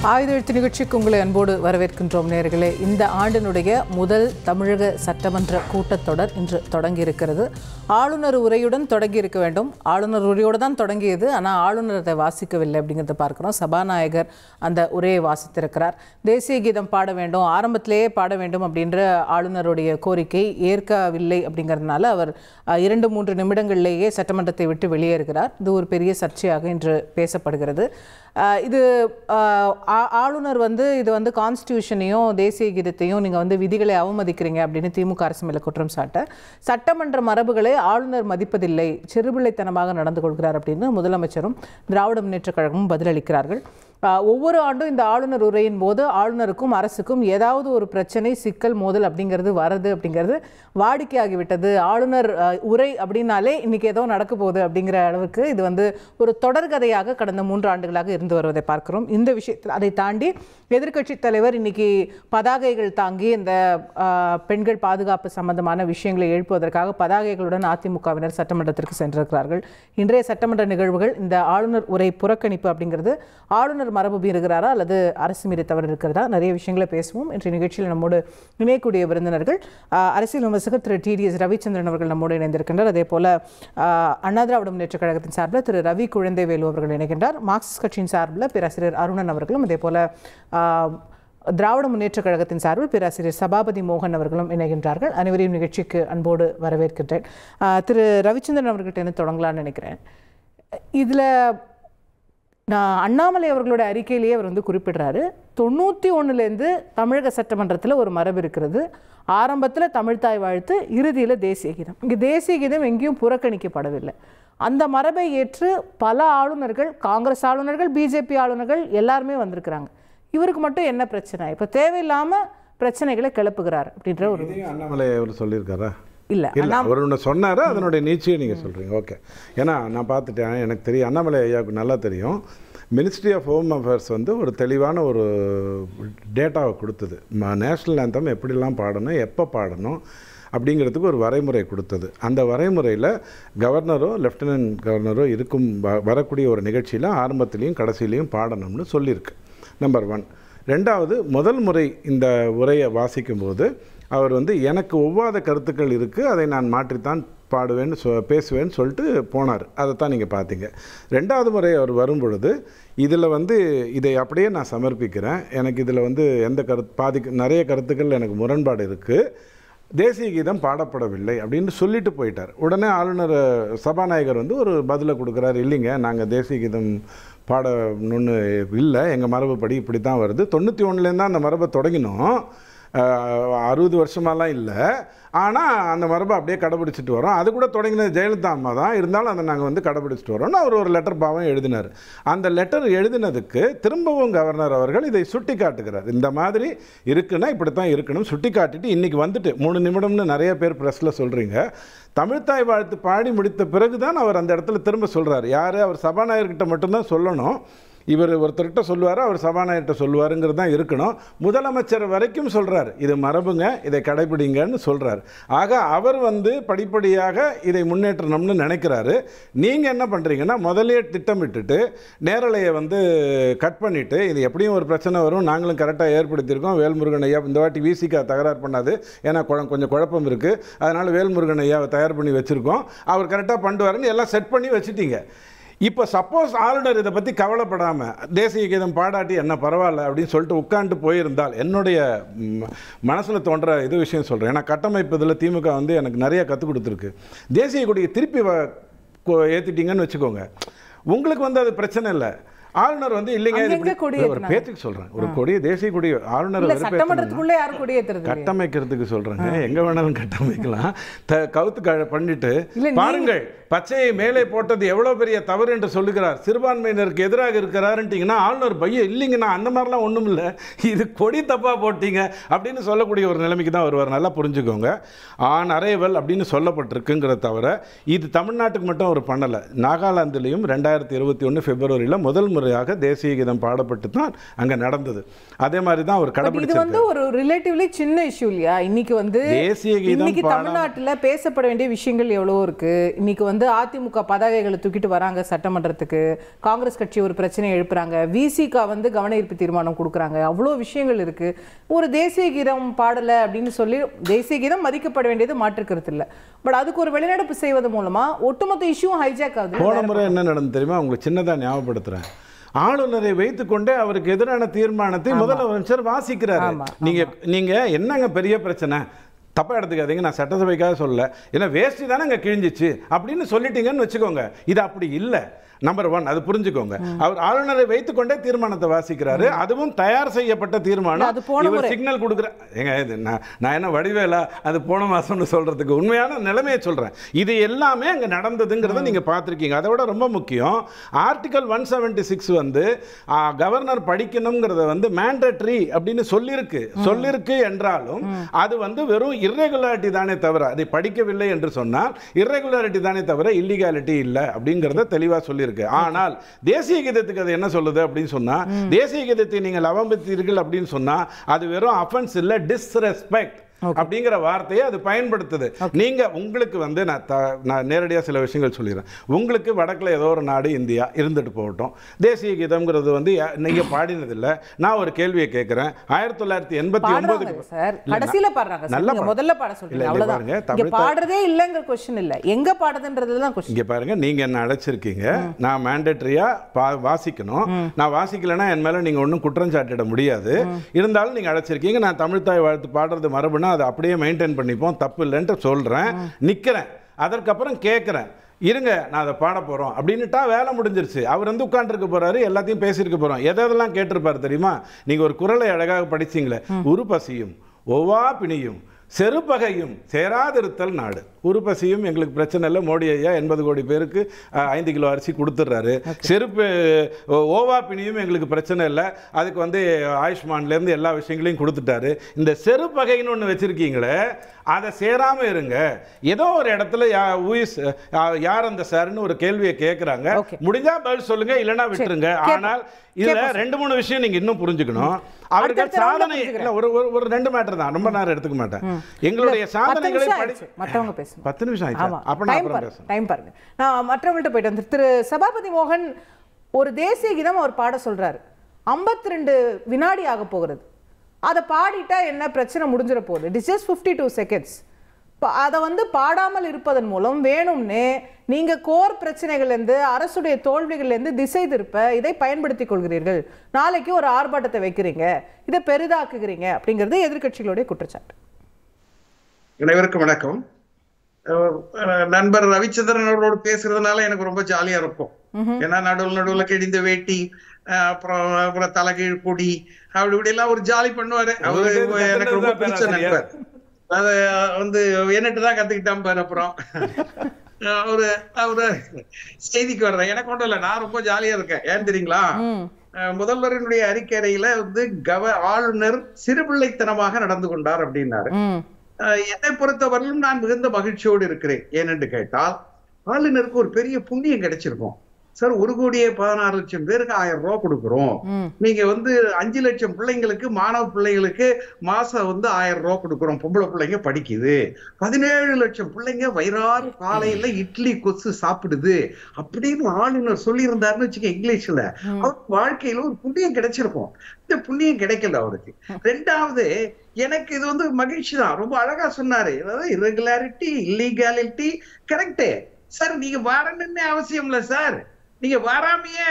ஆயுத எழுத்து நிகழ்ச்சிக்கு உங்களை அன்போடு வரவேற்கின்றோம் நேயர்களே. இந்த ஆண்டினுடைய முதல் தமிழக சட்டமன்ற கூட்டத்தொடர் இன்று தொடங்கியிருக்கிறது. ஆளுநர் உரையுடன் தொடங்கி இருக்க வேண்டும். ஆளுநர் உரையோடு தான் தொடங்கியது, ஆனால் ஆளுநர் அதை வாசிக்கவில்லை அப்படிங்கிறத பார்க்குறோம். சபாநாயகர் அந்த உரையை வாசித்திருக்கிறார். தேசிய கீதம் பாட வேண்டும், ஆரம்பத்திலேயே பாட வேண்டும் அப்படின்ற ஆளுநருடைய கோரிக்கை ஏற்கவில்லை அப்படிங்கிறதுனால அவர் 2-3 நிமிடங்களிலேயே சட்டமன்றத்தை விட்டு வெளியேறுகிறார். இது ஒரு பெரிய சர்ச்சையாக இன்று பேசப்படுகிறது. இது ஆளுநர் இது கான்ஸ்டியூஷனையும் தேசிய கீதத்தையும் நீங்கள் விதிகளை அவமதிக்கிறீங்க அப்படின்னு திமுக அரசு மேலே குற்றம் சாட்ட, சட்டமன்ற மரபுகளை ஆளுநர் மதிப்பதில்லை, சிறுபிள்ளைத்தனமாக நடந்து கொள்கிறார் அப்படின்னு முதலமைச்சரும் திராவிட முன்னேற்றக் கழகமும் பதிலளிக்கிறார்கள். ஒவ்வொரு ஆண்டும் இந்த ஆளுநர் உரையின் போது ஆளுநருக்கும் அரசுக்கும் ஏதாவது ஒரு பிரச்சனை, சிக்கல், மோதல் அப்படிங்கிறது வருது அப்படிங்கிறது வாடிக்கையாகிவிட்டது. ஆளுநர் உரை அப்படின்னாலே இன்னைக்கு ஏதோ நடக்க போகுது அப்படிங்கிற அளவுக்கு இது ஒரு தொடர்கதையாக கடந்த 3 ஆண்டுகளாக இருந்து வருவதை பார்க்கிறோம். இந்த விஷயத்தில் அதை தாண்டி எதிர்க்கட்சி தலைவர் இன்னைக்கு பதாகைகள் தாங்கி இந்த பெண்கள் பாதுகாப்பு சம்பந்தமான விஷயங்களை எழுப்புவதற்காக பதாகைகளுடன் அதிமுகவினர் சட்டமன்றத்திற்கு சென்றிருக்கிறார்கள். இன்றைய சட்டமன்ற நிகழ்வுகள் இந்த ஆளுநர் உரை புறக்கணிப்பு அப்படிங்கிறது ஆளுநர் மரபு மீறுகிறாரா அல்லது அரசு மீறி தவறு இருக்கிறதா? நிறைய விஷயங்களை பேசுவோம். இன்றைய நிகழ்ச்சியில் நம்மோடு இணையக்கூடிய விருந்தினர்கள் அரசியல் விமர்சகர் திரு TDS ரவிச்சந்திரன் அவர்கள் நம்மோடு இணைந்திருக்கின்றார். அதே போல அண்ணா திராவிட முன்னேற்றக் கழகத்தின் சார்பில் திரு ரவி குழந்தைவேலு அவர்கள் இணைகின்றார். மார்க்சிஸ்ட் கட்சியின் சார்பில் பேராசிரியர் அருணன் அவர்களும், அதே போல திராவிட முன்னேற்றக் கழகத்தின் சார்பில் பேராசிரியர் சபாபதி மோகன் அவர்களும் இணைகின்றார்கள். அனைவரையும் நிகழ்ச்சிக்கு அன்போடு வரவேற்கின்றேன். திரு ரவிச்சந்திரன் அவர்கள்ட்ட என்ன தொடங்கலான்னு நினைக்கிறேன். இதில் அண்ணாமலை அவர்களோட அறிக்கையிலேயே அவர் குறிப்பிடுறாரு, 91லேருந்து தமிழக சட்டமன்றத்தில் ஒரு மரபு இருக்கிறது. ஆரம்பத்தில் தமிழ்தாய் வாழ்த்து, இறுதியில் தேசிய கீதம். இங்கே தேசிய கீதம் எங்கேயும் புறக்கணிக்கப்படவில்லை. அந்த மரபை ஏற்று பல ஆளுநர்கள், காங்கிரஸ் ஆளுநர்கள், பிஜேபி ஆளுநர்கள் எல்லாருமே வந்திருக்கிறாங்க. இவருக்கு மட்டும் என்ன பிரச்சனை? இப்போ தேவையில்லாமல் பிரச்சனைகளை கிளப்புகிறார் அப்படின்ற ஒரு அண்ணாமலை அவர் சொல்லியிருக்காரா? இல்லை, அவர் ஒன்று சொன்னார், அதனுடைய நீச்சியை நீங்கள் சொல்கிறீங்க. ஓகே, ஏன்னா நான் பார்த்துட்டேன், எனக்கு தெரியும், அண்ணாமலை ஐயாவுக்கு நல்லா தெரியும். மினிஸ்ட்ரி ஆஃப் ஹோம் அஃபேர்ஸ் ஒரு தெளிவான ஒரு டேட்டாவை கொடுத்தது. நேஷ்னல் ஆந்தம் எப்படிலாம் பாடணும், எப்போ பாடணும் அப்படிங்கிறதுக்கு ஒரு வரைமுறை கொடுத்தது. அந்த வரைமுறையில் கவர்னரோ லெஃப்டினன்ட் கவர்னரோ இருக்கும் வரக்கூடிய ஒரு நிகழ்ச்சியில் ஆரம்பத்திலையும் கடைசியிலையும் பாடணும்னு சொல்லியிருக்கு. நம்பர் 1. 2வது, முதல் முறை இந்த உரையை வாசிக்கும்போது அவர் எனக்கு ஒவ்வாத கருத்துக்கள் இருக்குது, அதை நான் மாற்றித்தான் பாடுவேன்னு பேசுவேன்னு சொல்லிட்டு போனார். அதைத்தான் நீங்கள் பார்த்தீங்க. 2வது முறை அவர் வரும்பொழுது இதில் இதை அப்படியே நான் சமர்ப்பிக்கிறேன், எனக்கு இதில் எந்த நிறைய கருத்துக்கள் எனக்கு முரண்பாடு இருக்குது, தேசிய கீதம் பாடப்படவில்லை அப்படின்னு சொல்லிட்டு போயிட்டார். உடனே ஆளுநர் சபாநாயகர் ஒரு பதிலை கொடுக்குறாரு, இல்லைங்க நாங்கள் தேசிய கீதம் பாடணுன்னு இல்லை, எங்கள் மரபுப்படி இப்படி தான் வருது. 91லேருந்து தான் அந்த மரபை தொடங்கினோம், 60 வருஷமாலாம் இல்லை, ஆனால் அந்த மரபை அப்படியே கடைபிடிச்சிட்டு வரோம். அது கூட தொடங்கினது ஜெயலலிதா அம்மா தான், இருந்தாலும் அதை நாங்கள் கடைபிடிச்சிட்டு வரோம்னு அவர் ஒரு லெட்டர் பாவம் எழுதினார். அந்த லெட்டர் எழுதினதுக்கு திரும்பவும் கவர்னர் அவர்கள் இதை சுட்டி காட்டுகிறார். இந்த மாதிரி இருக்குன்னா இப்படி தான் இருக்கணும் சுட்டி காட்டிட்டு இன்றைக்கி 3 நிமிடம்னு நிறைய பேர் ப்ரெஸ்ஸில் சொல்கிறீங்க. தமிழ்தாய் வாழ்த்து பாடி முடித்த பிறகு தான் அவர் அந்த இடத்துல திரும்ப சொல்கிறார். யார்? அவர் சபாநாயகர்கிட்ட மட்டும்தான் சொல்லணும். இவர் ஒருத்தர்கிட்ட சொல்லுவார், அவர் சபாநாயகர்கிட்ட சொல்லுவாருங்கிறது தான் இருக்கணும். முதலமைச்சர் வரைக்கும் சொல்கிறார், இது மரபுங்க, இதை கடைபிடிங்கன்னு சொல்கிறார். ஆக அவர் படிப்படியாக இதை முன்னேற்றணும்னு நினைக்கிறாரு. நீங்கள் என்ன பண்ணுறீங்கன்னா முதலே திட்டமிட்டுட்டு நேரலையை கட் பண்ணிவிட்டு, இது எப்படியும் ஒரு பிரச்சனை வரும், நாங்களும் கரெக்டாக ஏற்படுத்தியிருக்கோம், வேல்முருகன் ஐயா இந்த வாட்டி விசிகா தகராறு பண்ணாது, ஏன்னா கொஞ்சம் குழப்பம் இருக்குது, அதனால் வேல்முருகன் ஐயாவை தயார் பண்ணி வச்சுருக்கோம், அவர் கரெக்டாக பண்ணுவாருன்னு எல்லாம் செட் பண்ணி வச்சுட்டீங்க. இப்போ சப்போஸ் ஆளுநர் இதை பற்றி கவலைப்படாமல் தேசிய கீதம் பாடாட்டி என்ன பரவாயில்ல அப்படின்னு சொல்லிட்டு உட்காந்துட்டு போயிருந்தால், என்னுடைய மனசில் தோன்ற விஷயம் சொல்கிறேன். ஏன்னா கட்டமைப்பதில் திமுக எனக்கு நிறைய கற்றுக் கொடுத்துருக்கு. தேசிய கொடியை திருப்பி ஏற்றிட்டீங்கன்னு வச்சுக்கோங்க, உங்களுக்கு அது பிரச்சனை இல்லை. ஆளுநர் இல்லைங்க ஒரு பேச்சுக்கு சொல்கிறேன், ஒரு கொடியை தேசிய கொடி ஆளுநர் கட்டமைக்கிறதுக்கு சொல்கிறேங்க, எங்கே வேணாலும் கட்டமைக்கலாம், கவுத்து பண்ணிட்டு பாருங்கள் பச்சையை மேலே போட்டது எவ்வளோ பெரிய தவறு என்று சொல்லுகிறார், சிறுபான்மையினருக்கு எதிராக இருக்கிறாருன்ட்டிங்கன்னா ஆளுநர் பையன் இல்லைங்கண்ணா அந்த மாதிரிலாம் ஒன்றும் இல்லை, இது கொடி தப்பாக போட்டீங்க அப்படின்னு சொல்லக்கூடிய ஒரு நிலைமைக்கு தான் வருவார். நல்லா புரிஞ்சுக்கோங்க. ஆன் அரைவல் அப்படின்னு சொல்லப்பட்டிருக்குங்கிறத தவிர இது தமிழ்நாட்டுக்கு மட்டும் அவர் பண்ணலை. நாகாலாந்துலேயும் 2021 பிப்ரவரியில் முதல் முறையாக தேசிய கீதம் பாடப்பட்டு தான் அங்கே நடந்தது. அதே மாதிரி தான் அவர் கடைபிடிச்சார். இது வந்து ஒரு ரிலேட்டிவ்லி சின்ன இஷ்யூ இல்லையா? இன்னைக்கு வந்து தேசிய கீதம் இன்னைக்கு தமிழ்நாட்டில் பேசப்பட வேண்டிய விஷயங்கள் எவ்வளவோ இருக்கு. இன்னைக்கு வந்து அதிமுக பதாகைகளை தூக்கிட்டு வராங்க சட்டமன்றத்துக்கு, காங்கிரஸ் கட்சி ஒரு பிரச்சனை எழுப்புறாங்க, விசிகா வந்து கவன ஈர்ப்பு தீர்மானம் கொடுக்குறாங்க, அவ்வளோ விஷயங்கள் இருக்கு. ஒரு தேசிய கீதம் பாடலை அப்படின்னு சொல்லி தேசிய கீதம் மதிக்கப்பட வேண்டியது மாற்றுக்கிறது இல்லை. பட் அதுக்கு ஒரு வெளிநடப்பு செய்வது மூலமா ஒட்டுமொத்த இஷ்யூ ஹைஜாக் ஆகுது. போன முறை என்ன நடந்து தெரியுமா? உங்களுக்கு சின்னதாக ஞாபகப்படுத்துறேன். ஆளுநரை வைத்துக்கொண்டே அவருக்கு எதிரான தீர்மானத்தை முதலமைச்சர் வாசிக்கிறாரு. நீங்க என்னங்க பெரிய பிரச்சனை, தப்பா எடுத்துக்காதீங்க, நான் சட்டசபைக்காக சொல்ல, ஏன்னா வேஷ்டி தானே அங்கே கிழிஞ்சிச்சு அப்படின்னு சொல்லிட்டீங்கன்னு வச்சுக்கோங்க. இது அப்படி இல்லை. நம்பர் 1 அது புரிஞ்சுக்கோங்க. அவர் ஆளுநரை வைத்துக்கொண்டே தீர்மானத்தை வாசிக்கிறாரு. அதுவும் தயார் செய்யப்பட்ட தீர்மானம். இவர் சிக்னல் கொடுக்குற ஏங்க இது நான் என்ன வடிவேலா அது போன மாசம்னு சொல்றதுக்கு? உண்மையான நிலைமையை சொல்றேன். இது எல்லாமே அங்கே நடந்ததுங்கிறத நீங்க பார்த்துருக்கீங்க. அதை விட ரொம்ப முக்கியம், ஆர்டிகல் 176 வந்து கவர்னர் படிக்கணுங்கிறத வந்து மேண்டேட்டரி அப்படின்னு சொல்லியிருக்கு என்றாலும் அது வந்து வெறும் இர்ரெகுலாரிட்டி தானே தவிர, அதை படிக்கவில்லை என்று சொன்னால் இர்ரெகுலாரிட்டி தானே தவிர இல்லீகாலிட்டி இல்லை அப்படிங்கிறத தெளிவாக சொல்லி. ஆனால் தேசிய கீதத்துக்கு அது என்ன சொல்லுது அப்படின்னு சொன்னா, தேசிய கீதத்தை நீங்கள் அவமதித்தீர்கள் அப்படின்னு சொன்னா அது வெறும் அஃபென்ஸ் இல்ல, டிஸ்ரெஸ்பெக்ட் அப்படிங்கிற வார்த்தையை அது பயன்படுத்துது. நீங்க உங்களுக்கு வந்து நான் நேரடியாக சில விஷயங்கள் சொல்லிடுறேன். உங்களுக்கு வடக்கில் ஏதோ ஒரு நாடு இந்தியா இருந்துட்டு போகட்டும், தேசிய கீதம்ங்கிறது வந்து நீங்க பாடினதில்லை. நான் ஒரு கேள்வியை கேட்கிறேன். 1989 கடைசியில பாடுறாங்க, முதல்ல பாட சொல்றீங்க, அவ்வளவுதான். இங்க பாடுறதே இல்லங்கிற क्वेश्चन இல்ல, எங்க பாடுதுன்றதுதான் क्वेश्चन. இங்க பாருங்க, நீங்க என்ன அழைச்சிருக்கீங்க, நான் மேண்டேட்டரியா வாசிக்கணும். நான் வாசிக்கலன்னா என் மேல நீங்க ஒன்றும் குற்றம் சாட்டிட முடியாது. இருந்தாலும் நீங்க அழைச்சிருக்கீங்க, நான் தமிழ் தாய் வாழ்த்து பாடுறது மரபுனா அதை அப்படியே மெயின்டைன் பண்ணிப்போம், தப்பு இல்லைன்ட்டு சொல்கிறேன், நிற்கிறேன். அதற்கப்புறம் கேட்குறேன், இருங்க நான் அதை பாட போகிறோம் அப்படின்னுட்டா வேலை முடிஞ்சிருச்சு. அவர் வந்து உட்காந்துருக்க போகிறாரு, எல்லாத்தையும் பேசியிருக்க போகிறோம். எதெல்லாம் கேட்டிருப்பார் தெரியுமா? நீங்கள் ஒரு குறளை அழகாக படிச்சிங்களே, உருப்பசியும் ஒவ்வா பிணியும் செருப்பகையும் சேராதிருத்தல் நாடு. உருப்பசியும் எங்களுக்கு பிரச்சனை இல்லை, மோடி ஐயா 80 கோடி பேருக்கு 5 கிலோ அரிசி கொடுத்துட்றாரு. செருப்பு ஓவா பிணியும் எங்களுக்கு பிரச்சனை இல்லை, அதுக்கு வந்து ஆயுஷ்மான்லேருந்து எல்லா விஷயங்களையும் கொடுத்துட்டாரு. இந்த செருப்பகைன்னு ஒன்று வச்சுருக்கீங்களே, அதை சேராமல் இருங்க. ஏதோ ஒரு இடத்துல யார் அந்த சார்னு ஒரு கேள்வியை கேட்குறாங்க, முடிஞ்சா பதில் சொல்லுங்க, இல்லைன்னா விட்டுருங்க. ஆனால் இதுல 2-3 விஷயம் நீங்க இன்னும் புரிஞ்சுக்கணும். அவருக்கு சாதனை ஒரு 2 மேட்டர் தான், ரொம்ப நேரம் எடுத்துக்க மாட்டேன். எங்களுடைய சாதனைகளை மற்றவங்க பேச 10 நிமிஷம் ஆயிடுச்சு. அப்ப நான் அப்புறம் பேசுறேன். டைம் பாருங்க. நான் மற்றவங்கள்ட்ட போயிட்டு வந்து திரு சபாபதி மோகன் ஒரு தேசிய கீதம் அவர் பாட சொல்றாரு, 52 வினாடி ஆக போகிறது. அதை பாடிட்டா என்ன பிரச்சனை முடிஞ்சிட போகுது? It is just 52 seconds. அதை வந்து பாடாமல் இருப்பதன் மூலம் வேணும்னே நீங்க கோர் பிரச்சனைகள்லேருந்து அரசுடைய தோல்விகள்லேருந்து திசை திருப்ப இதை பயன்படுத்தி கொள்கிறீர்கள். நாளைக்கு ஒரு ஆர்ப்பாட்டத்தை வைக்கிறீங்க, இதை பெரிதாக்குகிறீங்க அப்படிங்கிறது எதிர்கட்சிகளுடைய குற்றச்சாட்டு. அனைவருக்கும் வணக்கம். நண்பர் ரவிச்சந்திரன் அவரோடு பேசுறதுனால எனக்கு ரொம்ப ஜாலியா இருக்கும். ஏன்னா நடுவுல கிழிந்த வேட்டி, அப்புறம் தலைகீழ் கொடி, அப்படி இப்படி எல்லாம் ஒரு ஜாலி பண்ணுவாரு. அவரு எனக்கு ரொம்ப பிடிச்ச நண்பர். அத வந்து என்னட்டு தான் கத்துக்கிட்டான் பாரு. அப்புறம் அவரு செய்திக்கு வர்றேன், எனக்கு ஒன்றும் இல்லை, நான் ரொம்ப ஜாலியா இருக்கேன். ஏன் தெரியுங்களா? முதல்வரினுடைய அறிக்கையில வந்து ஆளுநர் சிறுபிள்ளைத்தனமாக நடந்து கொண்டார் அப்படின்னாரு. என்னை பொறுத்தவரையிலும் நான் மிகுந்த மகிழ்ச்சியோடு இருக்கிறேன். ஏனென்று கேட்டால், ஆளுநருக்கு ஒரு பெரிய புண்ணியம் கிடைச்சிருக்கும். சார், 1,16,00,000 பேருக்கு 1000 ரூபா கொடுக்குறோம். நீங்க வந்து 5 லட்சம் பிள்ளைங்களுக்கு, மாணவ பிள்ளைங்களுக்கு மாசம் வந்து 1000 ரூபா கொடுக்குறோம். பொம்பளை பிள்ளைங்க படிக்குது. 17 லட்சம் பிள்ளைங்க வயிறாறு காலையில இட்லி கொசு சாப்பிடுது அப்படின்னு ஆளுநர் சொல்லி இருந்தாருன்னு வச்சுக்க இங்கிலீஷ்ல. அவருக்கு வாழ்க்கையில ஒரு புண்ணியம் கிடைச்சிருக்கும். இந்த புண்ணியம் கிடைக்கல அவருக்கு. 2வது, எனக்கு இது வந்து மகிழ்ச்சி தான். ரொம்ப அழகா சொன்னாரு. அதாவது இர்ரெகுலாரிட்டி, இல்லீகாலிட்டி கரெக்டு சார். நீங்க வரணும்னு அவசியம் இல்லை சார். நீங்க வராமையே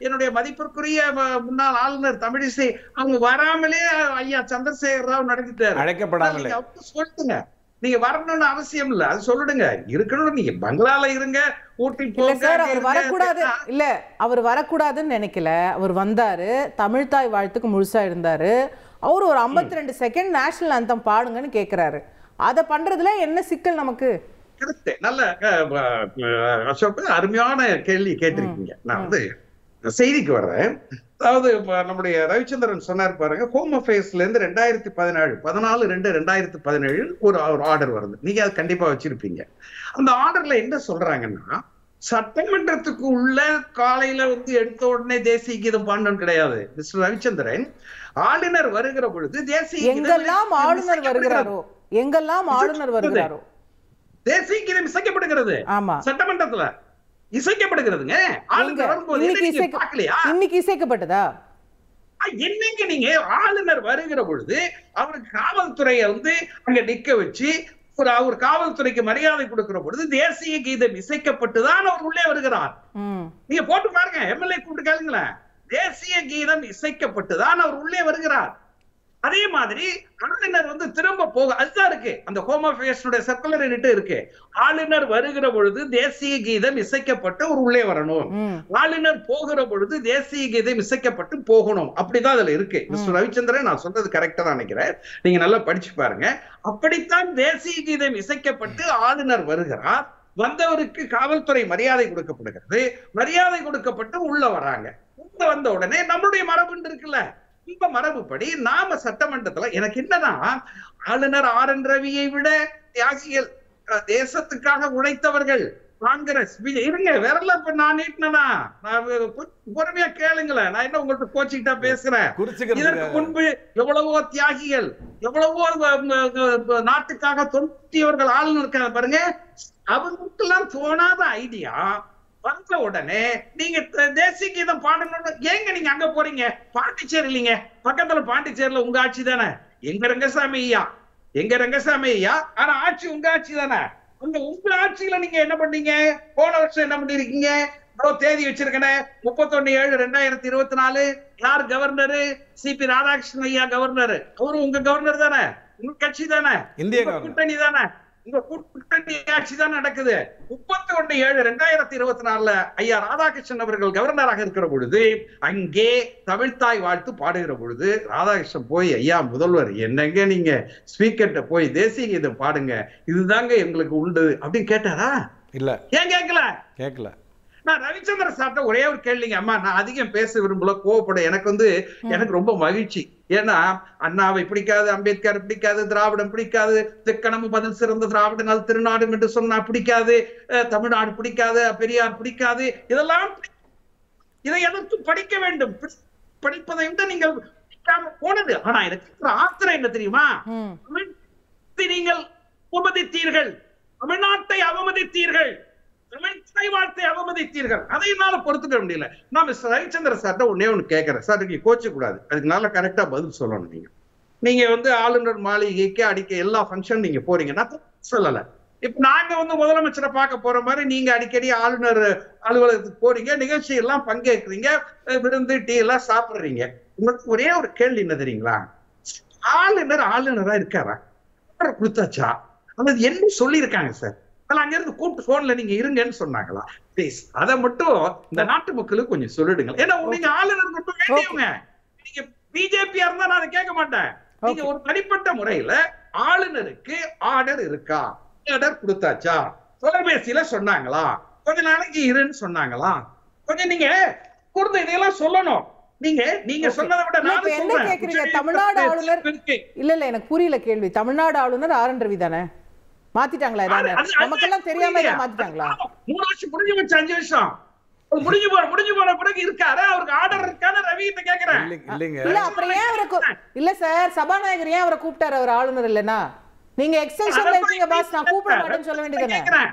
என்னுடைய மதிப்பிற்குரிய முன்னாள் ஆளுநர் தமிழிசை அவங்க வராமலே ஐயா சந்திரசேகர் ராவ் நடத்திட்டாரு. அழைக்கப்படாமலே சொல்லுங்க, நீங்க வரணும்னு அவசியம் இல்ல, அது சொல்லிடுங்க. இருக்கணும், நீங்க பங்களால இருங்க, ஊட்டிக்கு போங்க. அவர் வரக்கூடாது இல்ல, அவர் வரக்கூடாதுன்னு நினைக்கல. அவர் வந்தாரு, தமிழ் தாய் வாழ்த்துக்கு முழுசா இருந்தாரு. அவர் ஒரு 52 செகண்ட் நேஷனல் ஆந்தம் பாடுங்கன்னு கேட்கிறாரு. அதை பண்றதுல என்ன சிக்கல் நமக்கு? நல்ல அசோக், அருமையான கேள்வி கேட்டிருக்கீங்க. நான் வந்து செய்திக்கு வர்றேன். அதாவது நம்முடைய ரவிச்சந்திரன் சொன்னார் பாருங்க, ஹோம் அஃபேர்ஸ்ல இருந்து 14/2/2017 ஒரு ஆர்டர் வருது. நீங்க அது கண்டிப்பா வச்சிருப்பீங்க. அந்த ஆர்டர்ல என்ன சொல்றாங்கன்னா, சட்டமன்றத்துக்கு உள்ள காலையில வந்து எடுத்த உடனே தேசிய கீதம் பாடணும் கிடையாது மிஸ்டர் ரவிச்சந்திரன். ஆளுநர் வருகிற பொழுது தேசிய எங்கெல்லாம் ஆளுநர் வருகிறாரோ தேசிய கீதம் இசைக்கப்படுகிறது. ஆமா, சட்டமன்றத்துல இசைக்கப்படுகிறதுங்க. ஆளுநர் வரும்போது இன்னைக்கு இசைக்கப்பட்டதா? என்னைக்கு நீங்க ஆளுநர் வருகிற பொழுது அவருக்கு காவல்துறையை வந்து அங்க நிக்க வச்சு அவர் காவல்துறைக்கு மரியாதை கொடுக்கிற பொழுது தேசிய கீதம் இசைக்கப்பட்டுதான் அவர் உள்ளே வருகிறார். நீங்க போட்டு பாருங்க, எம்எல்ஏ கூப்பிட்டு கேளுங்களேன். தேசிய கீதம் இசைக்கப்பட்டுதான் அவர் உள்ளே வருகிறார். அதே மாதிரி ஆளுநர் வந்து திரும்ப போக அதுதான் இருக்கு, அந்த ஹோம் அஃபேர்ஸ் சர்க்குலர் இருக்கு. ஆளுநர் வருகிற பொழுது தேசிய கீதம் இசைக்கப்பட்டு ஒரு உள்ளே வரணும், ஆளுநர் போகிற பொழுது தேசிய கீதம் இசைக்கப்பட்டு போகணும். அப்படிதான் அதுல இருக்கு. மிஸ்டர் ரவிச்சந்திரன், நான் சொல்றது கரெக்டா தான் நினைக்கிறேன், நீங்க நல்லா படிச்சு பாருங்க. அப்படித்தான் தேசிய கீதம் இசைக்கப்பட்டு ஆளுநர் வருகிறார். வந்தவருக்கு காவல்துறை மரியாதை கொடுக்கப்படுகிறது. மரியாதை கொடுக்கப்பட்டு உள்ள வராங்க. உள்ள வந்த உடனே நம்மளுடைய மரபுன்னு இருக்குல்ல, இந்த மரபுப்படி நாம சட்டமன்றத்துல எனக்கு என்னன்னா, ஆளுநர் ஆர்.என். ரவியை விட தியாகிகள், தேசத்துக்காக உழைத்தவர்கள், காங்கிரஸ் இருங்க, வேறெல்லாம் இப்ப நான் நீட்டினா நான் பொறுமையா கேளுங்களேன். நான் என்ன உங்கள்ட்ட கோச்சிக்கிட்டா பேசுறேன். இதற்கு முன்பு எவ்வளவோ தியாகிகள், எவ்வளவோ நாட்டுக்காக தொண்டியவர்கள் ஆளுநருக்காக பாருங்க. அவங்களுக்கெல்லாம் தோணாத ஐடியா வந்த உடனே நீங்க தேசிய கீதம் பாடணும்னு ஏங்க நீங்க அங்க போறீங்க? பாண்டிச்சேரி இல்லைங்க, பக்கத்துல பாண்டிச்சேரியில உங்க ஆட்சி தானே. எங்க ரங்கசாமி ஐயா, ஆனா ஆட்சி உங்க ஆட்சி தானே. உங்க ஆட்சியில நீங்க என்ன பண்ணீங்க? போன வருஷம் என்ன பண்ணிருக்கீங்க? தேதி வச்சிருக்கேன், 31/7/2024. யார் கவர்னரு? சிபி ராதாகிருஷ்ணன் ஐயா கவர்னர். அவரு உங்க கவர்னர் தானே, உங்க கட்சி தானே, இந்திய கூட்டணி தானே, உங்க கூட்டணி ஆட்சி தான் நடக்குது. 31/7/2024 ஐயா ராதாகிருஷ்ணன் அவர்கள் கவர்னராக இருக்கிற பொழுது அங்கே தமிழ்தாய் வாழ்த்து பாடுகிற பொழுது ராதாகிருஷ்ணன் போய், ஐயா முதல்வர், என்னங்க நீங்க ஸ்பீக்கர்ட்ட போய் தேசிய கீதம் பாடுங்க, இதுதாங்க எங்களுக்கு உண்டு அப்படின்னு கேட்டாரா? இல்ல. ஏன் கேட்கல? நான் ரவிச்சந்திர சார்ட்ட ஒரே ஒரு கேள்விங்க. அம்மா, நான் அதிகம் பேச விரும்பல, கோவப்பட. எனக்கு ரொம்ப மகிழ்ச்சி. ஏன்னா அண்ணாவை பிடிக்காது, அம்பேத்கர் பிடிக்காது, திராவிடம் பிடிக்காது, திக்கணமும் பதில் சிறந்த திராவிடங்கள் திருநாடு என்று சொன்னா பிடிக்காது, தமிழ்நாடு பிடிக்காது, பெரியார் பிடிக்காது, இதெல்லாம் இதை எதற்கு படிக்க வேண்டும்? படிப்பதை விட நீங்கள் போனது. ஆனா எனக்கு ஆத்திரம் என்ன தெரியுமா? நீங்கள் அவமதித்தீர்கள், தமிழ்நாட்டை அவமதித்தீர்கள், வாழ்த்தை அவமதித்தீர்கள். அதை என்னால பொறுத்துக்க முடியல. நான் மிஸ்டர் ரவிச்சந்திர சார்ட்ட ஒன்னே ஒண்ணு கேட்கிறேன். சார், நீங்க கோச்ச கூடாது, அதுக்கு நல்லா கரெக்டா பதில் சொல்லணும். நீங்க வந்து ஆளுநர் மாளிகைக்கு அடிக்க எல்லா ஃபங்க்ஷன் நீங்க போறீங்க, நான் சொல்லல. இப்ப நாங்க வந்து முதலமைச்சரை பார்க்க போற மாதிரி நீங்க அடிக்கடி ஆளுநர் அலுவலகத்துக்கு போறீங்க, நிகழ்ச்சி எல்லாம் பங்கேற்கிறீங்க, விருந்து டீ எல்லாம் சாப்பிடுறீங்க. உங்களுக்கு ஒரே ஒரு கேள்வி என்ன தெரியுங்களா? ஆளுநரா இருக்காரா? கொடுத்தாச்சா? அல்லது என்ன சொல்லி இருக்காங்க சார்? அங்க இருந்து கூப்பிட்டு போன்ல நீங்க இருங்கன்னு சொன்னாங்களா? ப்ளீஸ் அதை மட்டும் இந்த நாட்டு மக்களுக்கு கொஞ்சம் சொல்லிடுங்க. ஏன்னா நீங்க ஆளுநர் மட்டும் வேண்டியவங்க. நீங்க பிஜேபியா இருந்தா நான் அதை கேட்க மாட்டேன். நீங்க ஒரு தனிப்பட்ட முறையில ஆளுநருக்கு ஆர்டர் இருக்கா, ஆர்டர் கொடுத்தாச்சா, தொலைபேசியில சொன்னாங்களா, கொஞ்ச நாளைக்கு இருன்னு சொன்னாங்களா, கொஞ்சம் நீங்க கொடுத்த இதையெல்லாம் சொல்லணும். நீங்க சொன்னதை விட நான் என்ன கேக்குறீங்க? தமிழ்நாடு ஆளுநர் இல்ல, எனக்கு புரியல கேள்வி. தமிழ்நாடு ஆளுநர் ஆர்.என். ரவி தானே? மாத்திட்டாங்களா? நமக்கெல்லாம் தெரியாம மாத்திட்டாங்களா? 3 வருஷம் முடிஞ்சு வச்சு 5 வருஷம் முடிஞ்சு போன பிறகு இருக்காரு, அவருக்கு ஆர்டர் இருக்கான்னு ரவி கிட்ட கேக்குறேன். இல்ல, அப்புறம் ஏன் அவருக்கு இல்ல சார், சபாநாயகர் ஏன் அவரை கூப்பிட்டாரு? அவர் ஆளுநர் இல்லனா? நீங்க எக்ஸ்டென்ஷன்ல இருக்கீங்க பாஸ், நான் கூப்பிட மாட்டேன்னு சொல்ல வேண்டியதுதானே?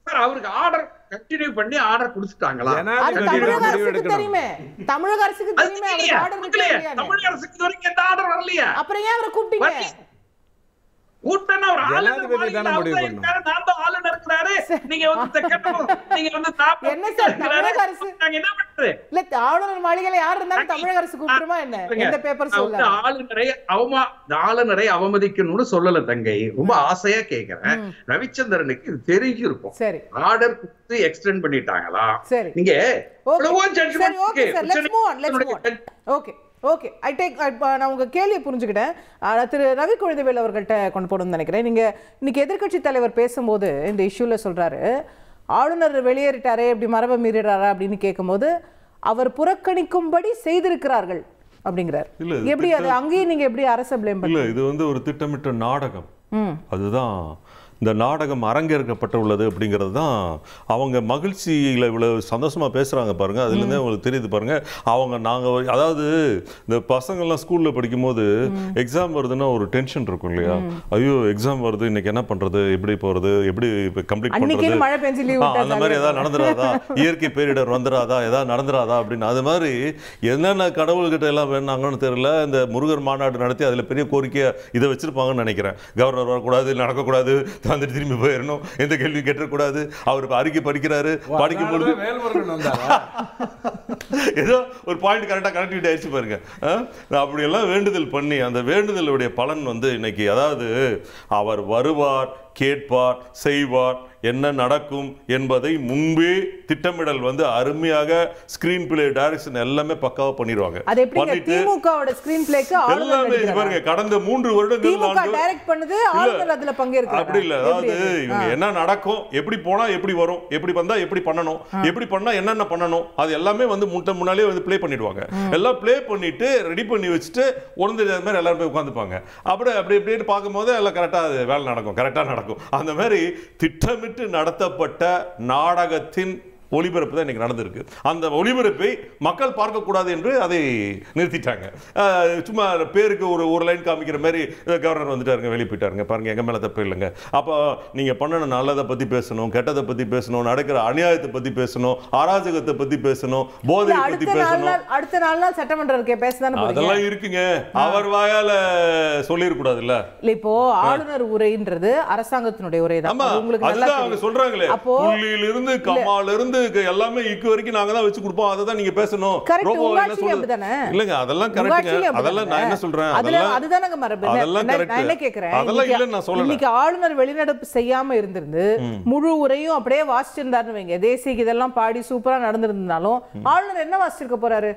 சார், அவருக்கு ஆர்டர் கண்டினியூ பண்ணி ஆர்டர் கொடுத்துட்டாங்களா? அது தமிழக அரசுக்கு தெரியுமே. தமிழக அரசுக்கு தெரியுமே அவருக்கு ஆர்டர் இல்லையா? தமிழக அரசுக்கு வரைக்கும் எந்த ஆர்டர் வரலையா? அப்புறம் ஏன் அவரை கூப்பிட்டீங்க? கூட்டனா ஒரு ஆளுநர் இருக்கிறாரு, நீங்க வந்து என்ன சார் தமிழக அரசு என்ன பண்றது? இல்ல, ஆளுநர் மாளிகையில யார் இருந்தாலும் தமிழக அரசு கூப்பிடுமா என்ன? எந்த பேப்பர் சொல்ல ஆளுநரை அவமதிக்கணும்னு சொல்லல தங்கை, ரொம்ப ஆசையா கேக்குறேன். ரவிச்சந்திரனுக்கு இது தெரிஞ்சிருக்கும். சரி, ஆர்டர் கொடுத்து எக்ஸ்டெண்ட் பண்ணிட்டாங்களா? சரி, நீங்க ஓகே, ஐ டேக். நான் உங்க கேள்வியை புரிஞ்சுக்கிட்டேன். திரு ரவி குழந்தைவேல் அவர்கள்ட்ட கொண்டு போகணும்னு நினைக்கிறேன். நீங்க இன்னைக்கு எதிர்க்கட்சி தலைவர் பேசும்போது இந்த இஷ்யூல சொல்றாரு, ஆளுநர் வெளியேறிட்டாரே, இப்படி மரபை மீறிடுறாரா அப்படின்னு கேட்கும்போது அவர் புறக்கணிக்கும்படி செய்திருக்கிறார்கள் அப்படிங்கிறார். எப்படி அது அங்கேயும் நீங்க எப்படி அரசை பிளேம் பண்ணல? இது வந்து ஒரு திட்டமிட்ட நாடகம். அதுதான் இந்த நாடகம் அரங்கேற்கப்பட்டுள்ளது அப்படிங்கிறது தான். அவங்க மகிழ்ச்சியில் இவ்வளோ சந்தோஷமாக பேசுகிறாங்க பாருங்கள், அதுலேருந்தே அவங்களுக்கு தெரியுது பாருங்கள். அவங்க நாங்கள் அதாவது இந்த பசங்கள்லாம் ஸ்கூலில் படிக்கும்போது எக்ஸாம் வருதுன்னா ஒரு டென்ஷன் இருக்கும் இல்லையா, ஐயோ எக்ஸாம் வருது இன்னைக்கு என்ன பண்ணுறது, எப்படி போகிறது, எப்படி கம்ப்ளீட் பண்ணுறது, அந்த மாதிரி ஏதாவது நடந்துடாதா, இயற்கை பேரிடர் வந்துடாதா, ஏதாவது நடந்துடாதா அப்படின்னு. அது மாதிரி என்னென்ன கடவுள்கிட்ட எல்லாம் வேணாங்கன்னு தெரியல. இந்த முருகர் மாநாடு நடத்தி அதில் பெரிய கோரிக்கையை இதை வச்சிருப்பாங்கன்னு நினைக்கிறேன். கவர்னர் வரக்கூடாது, நடக்கக்கூடாது, வந்துட்டு திரும்பி போயிடணும், எந்த கேள்வி கேட்டக்கூடாது. அவர் அறிக்கை படிக்கிறாரு, படிக்கும்போது ஏதோ ஒரு பாயிண்ட் கரெக்டாக கனெக்டிவிட்டி ஆயிடுச்சு பாருங்க. அப்படியெல்லாம் வேண்டுதல் பண்ணி அந்த வேண்டுதலுடைய பலன் வந்து இன்னைக்கு, அதாவது அவர் வருவார், கேட்பார், செய்வார், என்ன நடக்கும் என்பதை முன்பே திட்டமிடல் வந்து அருமையாக ஸ்கிரீன் பிளே டைரக்ஷன் எல்லாமே பக்காவா பண்ணிடுவாங்க. திமுகவோட ஸ்கிரீன் பிளேக்கு எல்லாமே பாருங்க, கடந்த 3 வருடங்கள் டைரக்ட் பண்ணுது, ஆளுநர் அதுல பங்கேற்கிறார். அப்படி இல்ல, அதாவது இவங்க என்ன நடக்கும், எப்படி போனா எப்படி வரும், எப்படி வந்தா எப்படி பண்ணணும், எப்படி பண்ணா என்னென்ன பண்ணணும், அது எல்லாமே வந்து முன்னாலே வந்து ப்ளே பண்ணிடுவாங்க. எல்லாம் ப்ளே பண்ணிட்டு ரெடி பண்ணி வச்சுட்டு உணர்ந்து மாதிரி எல்லாரும் போய் உட்காந்துப்பாங்க. அப்படி அப்படி பார்க்கும்போது எல்லாம் கரெக்டா வேலை நடக்கும், கரெக்டா நடக்கும். அந்த மாதிரி திட்டமிட்டு நடத்தப்பட்ட நாடகத்தின் ஒளிபரப்பு தான் இன்னைக்கு நடந்திருக்கு. அந்த ஒளிபரப்பை மக்கள் பார்க்கக்கூடாது என்று அதை நிறுத்திட்டாங்க. சும்மா பேருக்கு ஒரு லைன் காமிக்கிற மாதிரி கவர்னர் வந்துட்டாருங்க, வெளியே போயிட்டாருங்க, பாருங்க எங்க மேல தப்பு இல்லைங்க. அப்போ நீங்க பண்ண நல்லதை பத்தி பேசணும், கெட்டதை பத்தி பேசணும், நடக்கிற அநியாயத்தை பத்தி பேசணும், அராஜகத்தை பத்தி பேசணும், போதையை பத்தி பேசணும். அடுத்த நாள் சட்டமன்ற பேசதானே அதெல்லாம் இருக்குங்க, அவர் வாயால சொல்லிடக்கூடாது இல்ல. இப்போ ஆளுநர் உரைன்றது அரசாங்கத்தினுடைய உரை தான். உங்களுக்கு அதுதான் அவங்க சொல்றாங்களே, புள்ளியிலிருந்து கம்மாலிருந்து எல்லாமே இக்கு வரைக்கும் நாங்க தான் வச்சு கொடுப்போம், அதை தான் நீங்க பேசணும். இல்லங்க அதெல்லாம் கரெக்ட்டுங்க, அதெல்லாம் நான் என்ன சொல்றேன், அதுதானங்க மரபு. நான் என்ன கேக்குறேன், அதெல்லாம் இல்ல நான் சொல்லல. இன்னைக்கு ஆளுநர் வெளிநடப்பு செய்யாம இருந்திருந்து முழு உரையும் அப்படியே வாசிச்சிருந்தாருன்னு வைங்க, தேசிய இதெல்லாம் பாடி சூப்பரா நடந்திருந்தாலும் ஆளுநர் என்ன வாசிச்சிருக்க போறாரு?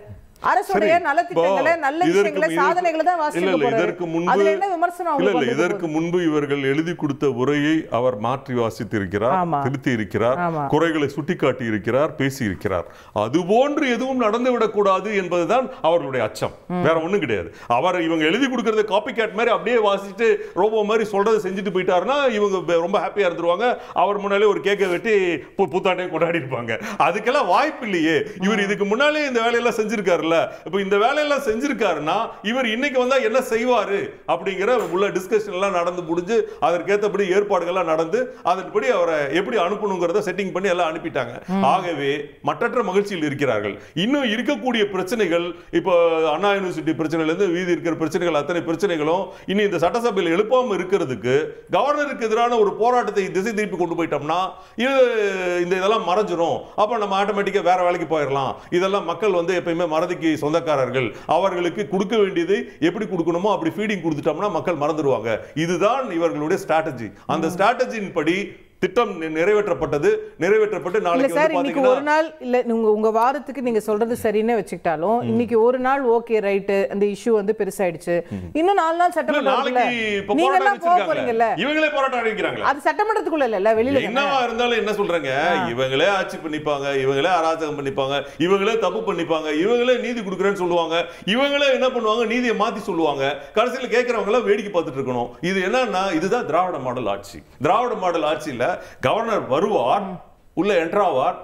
அரசுடைய நலத்திட்டங்களை, நல்ல விஷயங்களை, சாதனைகளை தான் வாசிக்க போறாரு. அதுல என்ன விமர்சனம்? இல்ல இதற்கு முன்பு இவர்கள் எழுதி கொடுத்த உரையை அவர் மாற்றி வாசித்து இருக்கிறார், திருத்தி இருக்கிறார், குறைகளை சுட்டிக்காட்டி இருக்கிறார், பேசி இருக்கிறார். அதுபோன்று எதுவும் நடந்துவிடக் கூடாது என்பதுதான் அவர்களுடைய அச்சம், வேற ஒண்ணும் கிடையாது. அவர் இவங்க எழுதி கொடுக்கறத காப்பி கேட் மாதிரி அப்படியே வாசிட்டு ரோபோ மாதிரி சொல்றதை செஞ்சுட்டு போயிட்டாருன்னா இவங்க ரொம்ப ஹாப்பியா இருந்துருவாங்க. அவர் முன்னாலே ஒரு கேக்கை வெட்டி புத்தாண்டையும் கொண்டாடி இருப்பாங்க. அதுக்கெல்லாம் வாய்ப்பு இல்லையே. இவர் இதுக்கு முன்னாலே இந்த வேலையெல்லாம் செஞ்சிருக்காருல்ல. இப்போ இந்த வேலையெல்லாம் செஞ்சிருக்காருன்னா இவர் இன்னைக்கு வந்தா என்ன செய்வாரு அப்படிங்கிற உள்ள டிஸ்கஷன் எல்லாம் நடந்து முடிஞ்சு அதற்கேற்றபடி ஏற்பாடுகள்லாம் நடந்து அதன்படி அவரை எப்படி அனுப்பணுங்கிறத செட்டிங் பண்ணி எல்லாம் அனுப்பிட்டாங்க. ஆகவே மற்றற்ற மகிழ்ச்சியில் இருக்கிறார்கள். இன்னும் இருக்கக்கூடிய பிரச்சனைகள், இப்போ அண்ணா யூனிவர்சிட்டி பிரச்சனையிலிருந்து வீதி இருக்கிற பிரச்சனைகள், அத்தனை பிரச்சனைகளும் இன்னும் இந்த சட்டசபையில் எழுப்பாம இருக்கிறதுக்கு கவர்னருக்கு எதிரான ஒரு போராட்டத்தை திசை திருப்பி கொண்டு போயிட்டோம்னா இந்த இதெல்லாம் மறைஞ்சிரும். அப்ப நம்ம ஆட்டோமேட்டிக்கா வேற வேலைக்கு போயிடலாம். இதெல்லாம் மக்கள் வந்து எப்பயுமே மறதிக்கு சொந்தக்காரர்கள், அவர்களுக்கு கொடுக்க வேண்டியதை எப்படி கொடுக்கணுமோ அப்படி ஃபீடிங் கொடுத்துட்டோம்னா மக்கள் மறந்துடுவாங்க. இதுதான் இவர்களுடைய ஸ்ட்ராட்டஜி. அந்த ஸ்ட்ராட்டஜியின் படி திட்டம் நிறைவேற்றப்பட்டு நாளைக்கு சார் இன்னைக்கு ஒரு நாள் இல்ல உங்க வாரத்துக்கு நீங்க சொல்றது சரின்னு வச்சுக்கிட்டாலும் இன்னைக்கு ஒரு நாள் ஓகே ரைட், அந்த இஷ்யூ வந்து பெருசாயிடுச்சு. இன்னும் 4 நாள் சட்டமன்றத்துல நீங்க எல்லாம் போக போறீங்கல்ல, இவங்களே போராட்டம் அறிவிக்கிறாங்க. அது சட்டமன்றத்துக்குள்ள இல்ல, வெளியில என்னவா இருந்தாலும் என்ன சொல்றாங்க, இவங்களே ஆட்சி பண்ணிப்பாங்க, இவங்களே அராஜகம் பண்ணிப்பாங்க, இவங்களே தப்பு பண்ணிப்பாங்க, இவங்களே நீதி கொடுக்குறேன்னு சொல்லுவாங்க, இவங்களே என்ன பண்ணுவாங்க, நீதியை மாத்தி சொல்லுவாங்க. கடைசியில் கேட்கறவங்க எல்லாம் வேடிக்கை பார்த்துட்டு இருக்கணும். இது என்னன்னா இதுதான் திராவிட மாடல் ஆட்சி. திராவிட மாடல் ஆட்சியில கவர்னர் வருவார், உள்ள என்ட்ராவார்,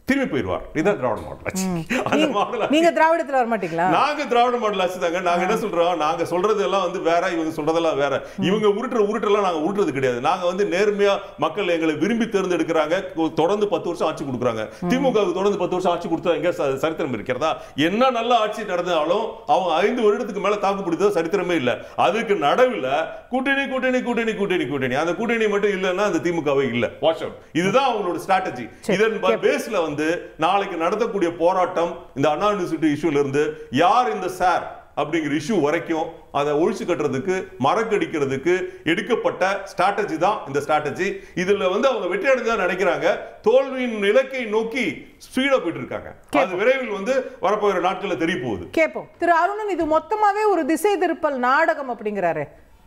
திரும்பி போயிடுவார். இதுதான் திராவிட மாடல் ஆட்சி. அந்த மாடல் நீங்க திராவிடத்துல வர மாட்டீங்களா? நாங்க திராவிட மாடல் ஆட்சி தாங்க. நாங்க என்ன சொல்றோம், நாங்க சொல்றது எல்லாம் வந்து வேற, இவங்க சொல்றதெல்லாம் வேற. இவங்க உருட்டெல்லாம் நாங்க உருட்டுறது கிடையாது. நாங்க வந்து நேர்மையா மக்கள் எங்களை விரும்பி தேர்ந்தெடுக்கிறாங்க. தொடர்ந்து 10 வருஷம் ஆட்சி கொடுக்குறாங்க. திமுகவுக்கு தொடர்ந்து 10 வருஷம் ஆட்சி கொடுத்தா எங்க சரித்திரம் இருக்கிறதா? என்ன நல்ல ஆட்சி நடந்தாலும் அவங்க 5 வருடத்துக்கு மேல தாக்கு பிடித்தது சரித்திரமே இல்ல. அதுக்கு நடுவில் கூட்டணி கூட்டணி கூட்டணி கூட்டணி கூட்டணி அந்த கூட்டணி மட்டும் இல்லைன்னா அந்த திமுகவே இல்ல. Watch out. இதுதான் அவங்களோட ஸ்ட்ராட்டஜி. இதன் பேஸ்ல வந்து நாளைக்கு நடத்தக்கூடிய போராட்டம் இந்த அண்ணா யூனிவர்சிட்டி இஷ்யூல இருந்து யார் இந்த சார் அப்படிங்கிற இஷ்யூ வரைக்கும் அதை ஒழிச்சு கட்டுறதுக்கு, மறக்கடிக்கிறதுக்கு எடுக்கப்பட்ட ஸ்ட்ராட்டஜி தான் இந்த ஸ்ட்ராட்டஜி. இதுல வந்து அவங்க வெற்றி அடைஞ்சா நினைக்கிறாங்க, தோல்வியின் இலக்கை நோக்கி ஸ்பீடா போயிட்டு இருக்காங்க. அது விரைவில் வந்து வரப்போகிற நாட்கள்ல தெரிய போகுது. கேட்போம். திரு அருணன், இது மொத்தமாவே ஒரு திசை திருப்பல் நாடகம் அப்படிங்கிறாரு.